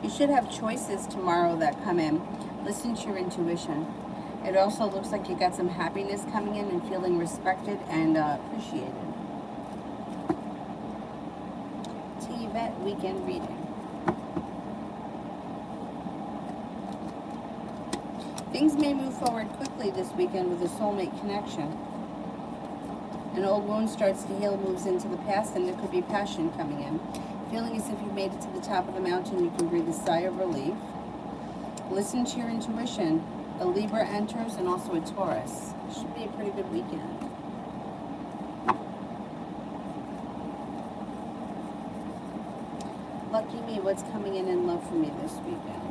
You should have choices tomorrow that come in. Listen to your intuition. It also looks like you got some happiness coming in and feeling respected and appreciated. Yvette weekend reading. Things may move forward quickly this weekend with a soulmate connection. An old wound starts to heal, moves into the past, and there could be passion coming in. Feeling as if you've made it to the top of the mountain, you can breathe a sigh of relief. Listen to your intuition. A Libra enters and also a Taurus. Should be a pretty good weekend. Lucky me, what's coming in love for me this weekend?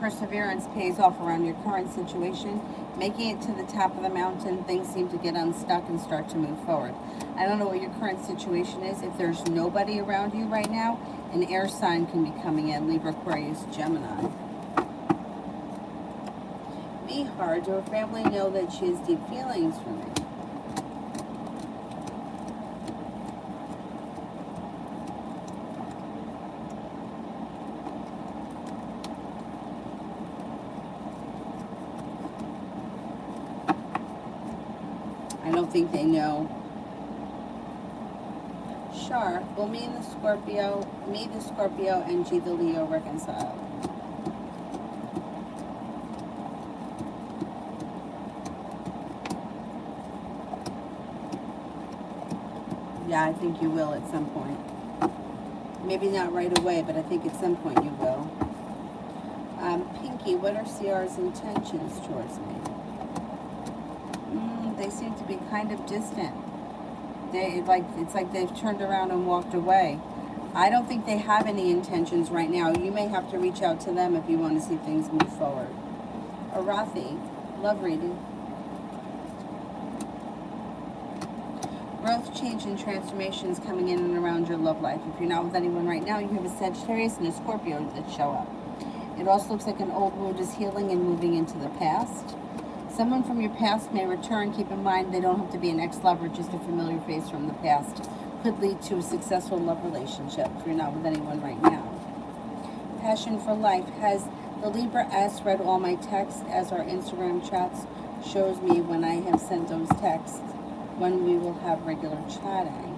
Perseverance pays off around your current situation. Making it to the top of the mountain, things seem to get unstuck and start to move forward. I don't know what your current situation is. If there's nobody around you right now, an air sign can be coming in. Libra, Aquarius, Gemini. Be hard. Do her family know that she has deep feelings for me? I don't think they know. Sure. Will me the Scorpio, and G the Leo reconcile? Yeah, I think you will at some point. Maybe not right away, but I think at some point you will. Pinky, what are CR's intentions towards me? They seem to be kind of distant. It's like they've turned around and walked away. I don't think they have any intentions right now. You may have to reach out to them if you want to see things move forward. Arathi, love reading. Growth, change, and transformations coming in and around your love life. If you're not with anyone right now, you have a Sagittarius and a Scorpio that show up. It also looks like an old wound is healing and moving into the past. Someone from your past may return. Keep in mind they don't have to be an ex-lover, just a familiar face from the past. Could lead to a successful love relationship if you're not with anyone right now. Passion for life. Has the Libra S read all my texts, as our Instagram chats shows me when I have sent those texts, when we will have regular chatting?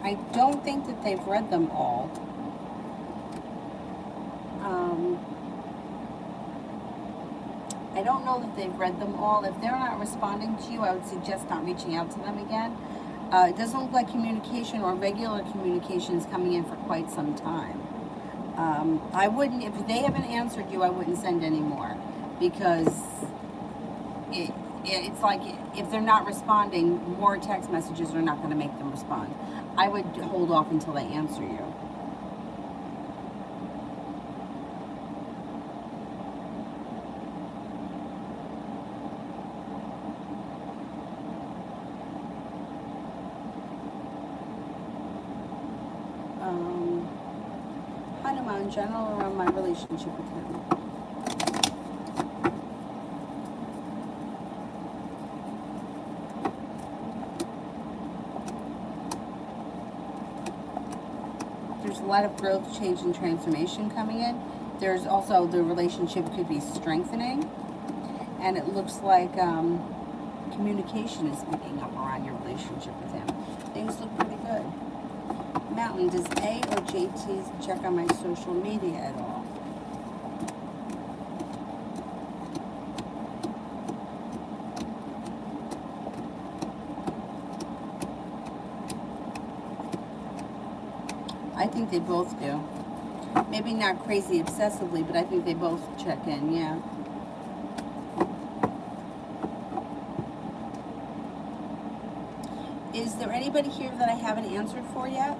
I don't think that they've read them all. I don't know that they've read them all. If they're not responding to you, I would suggest not reaching out to them again. It doesn't look like communication or regular communication is coming in for quite some time. I wouldn't, if they haven't answered you, I wouldn't send any more, because it's like if they're not responding, more text messages are not going to make them respond. I would hold off until they answer you. Hanuman, general, around my relationship with him. There's a lot of growth, change, and transformation coming in. There's also the relationship could be strengthening, and it looks like communication is picking up around your relationship with him. Things look pretty good. Mountain, does A or JT check on my social media at all? I think they both do. Maybe not crazy obsessively, but I think they both check in, yeah. Is there anybody here that I haven't answered for yet?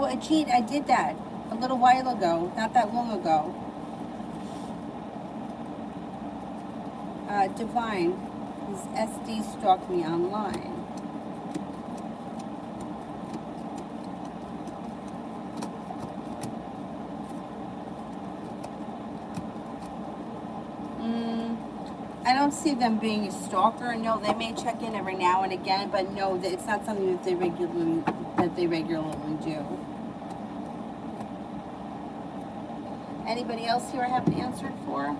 Oh, a cheat, I did that a little while ago, not that long ago. Divine, his SD stalked me online. I don't see them being a stalker. No, they may check in every now and again, but no, it's not something that they regularly do. Anybody else here I haven't answered for?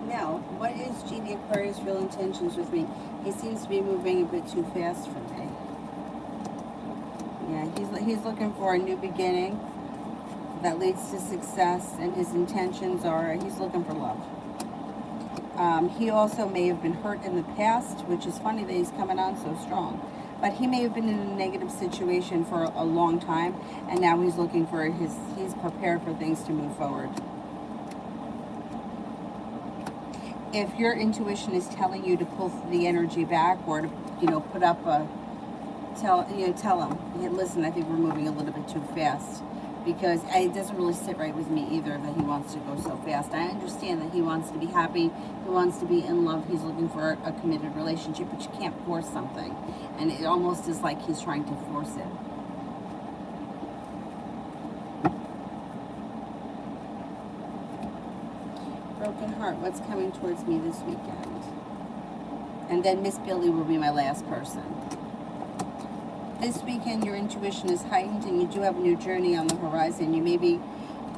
Now, what is Genie Aquarius' real intentions with me? He seems to be moving a bit too fast for me. Yeah, he's looking for a new beginning that leads to success, and his intentions are he's looking for love. He also may have been hurt in the past, which is funny that he's coming on so strong. But he may have been in a negative situation for a long time, and now he's looking for he's prepared for things to move forward. If your intuition is telling you to pull the energy back, or to, put up a, tell him, hey, listen, I think we're moving a little bit too fast, because it doesn't really sit right with me either that he wants to go so fast. I understand that he wants to be happy, he wants to be in love, he's looking for a committed relationship, but you can't force something, and it almost is like he's trying to force it. Broken heart, what's coming towards me this weekend? And then Miss Billy will be my last person. This weekend your intuition is heightened, and you do have a new journey on the horizon. You may be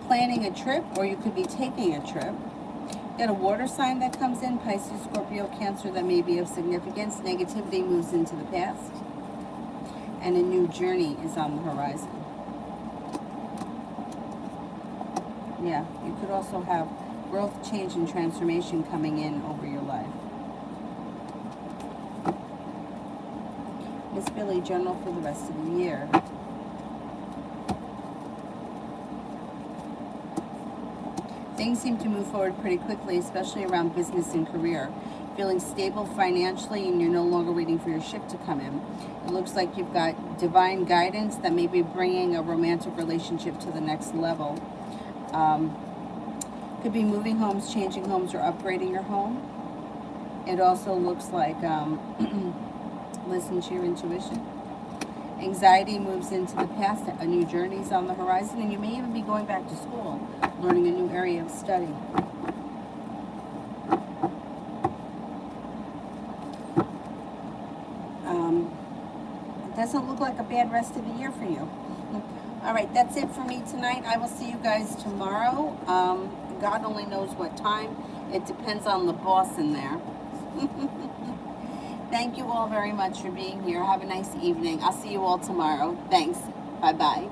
planning a trip, or you could be taking a trip. You got a water sign that comes in, Pisces, Scorpio, Cancer, that may be of significance. Negativity moves into the past, and a new journey is on the horizon. Yeah, you could also have growth, change, and transformation coming in over your life. Miss Billy, general for the rest of the year. Things seem to move forward pretty quickly, especially around business and career. Feeling stable financially, and you're no longer waiting for your ship to come in. It looks like you've got divine guidance that may be bringing a romantic relationship to the next level. Could be moving homes, changing homes, or upgrading your home. It also looks like listen to your intuition. Anxiety moves into the past, a new journey is on the horizon, and you may even be going back to school, learning a new area of study. It doesn't look like a bad rest of the year for you. All right, that's it for me tonight. I will see you guys tomorrow. God only knows what time. It depends on the boss in there. Thank you all very much for being here. Have a nice evening. I'll see you all tomorrow. Thanks. Bye-bye.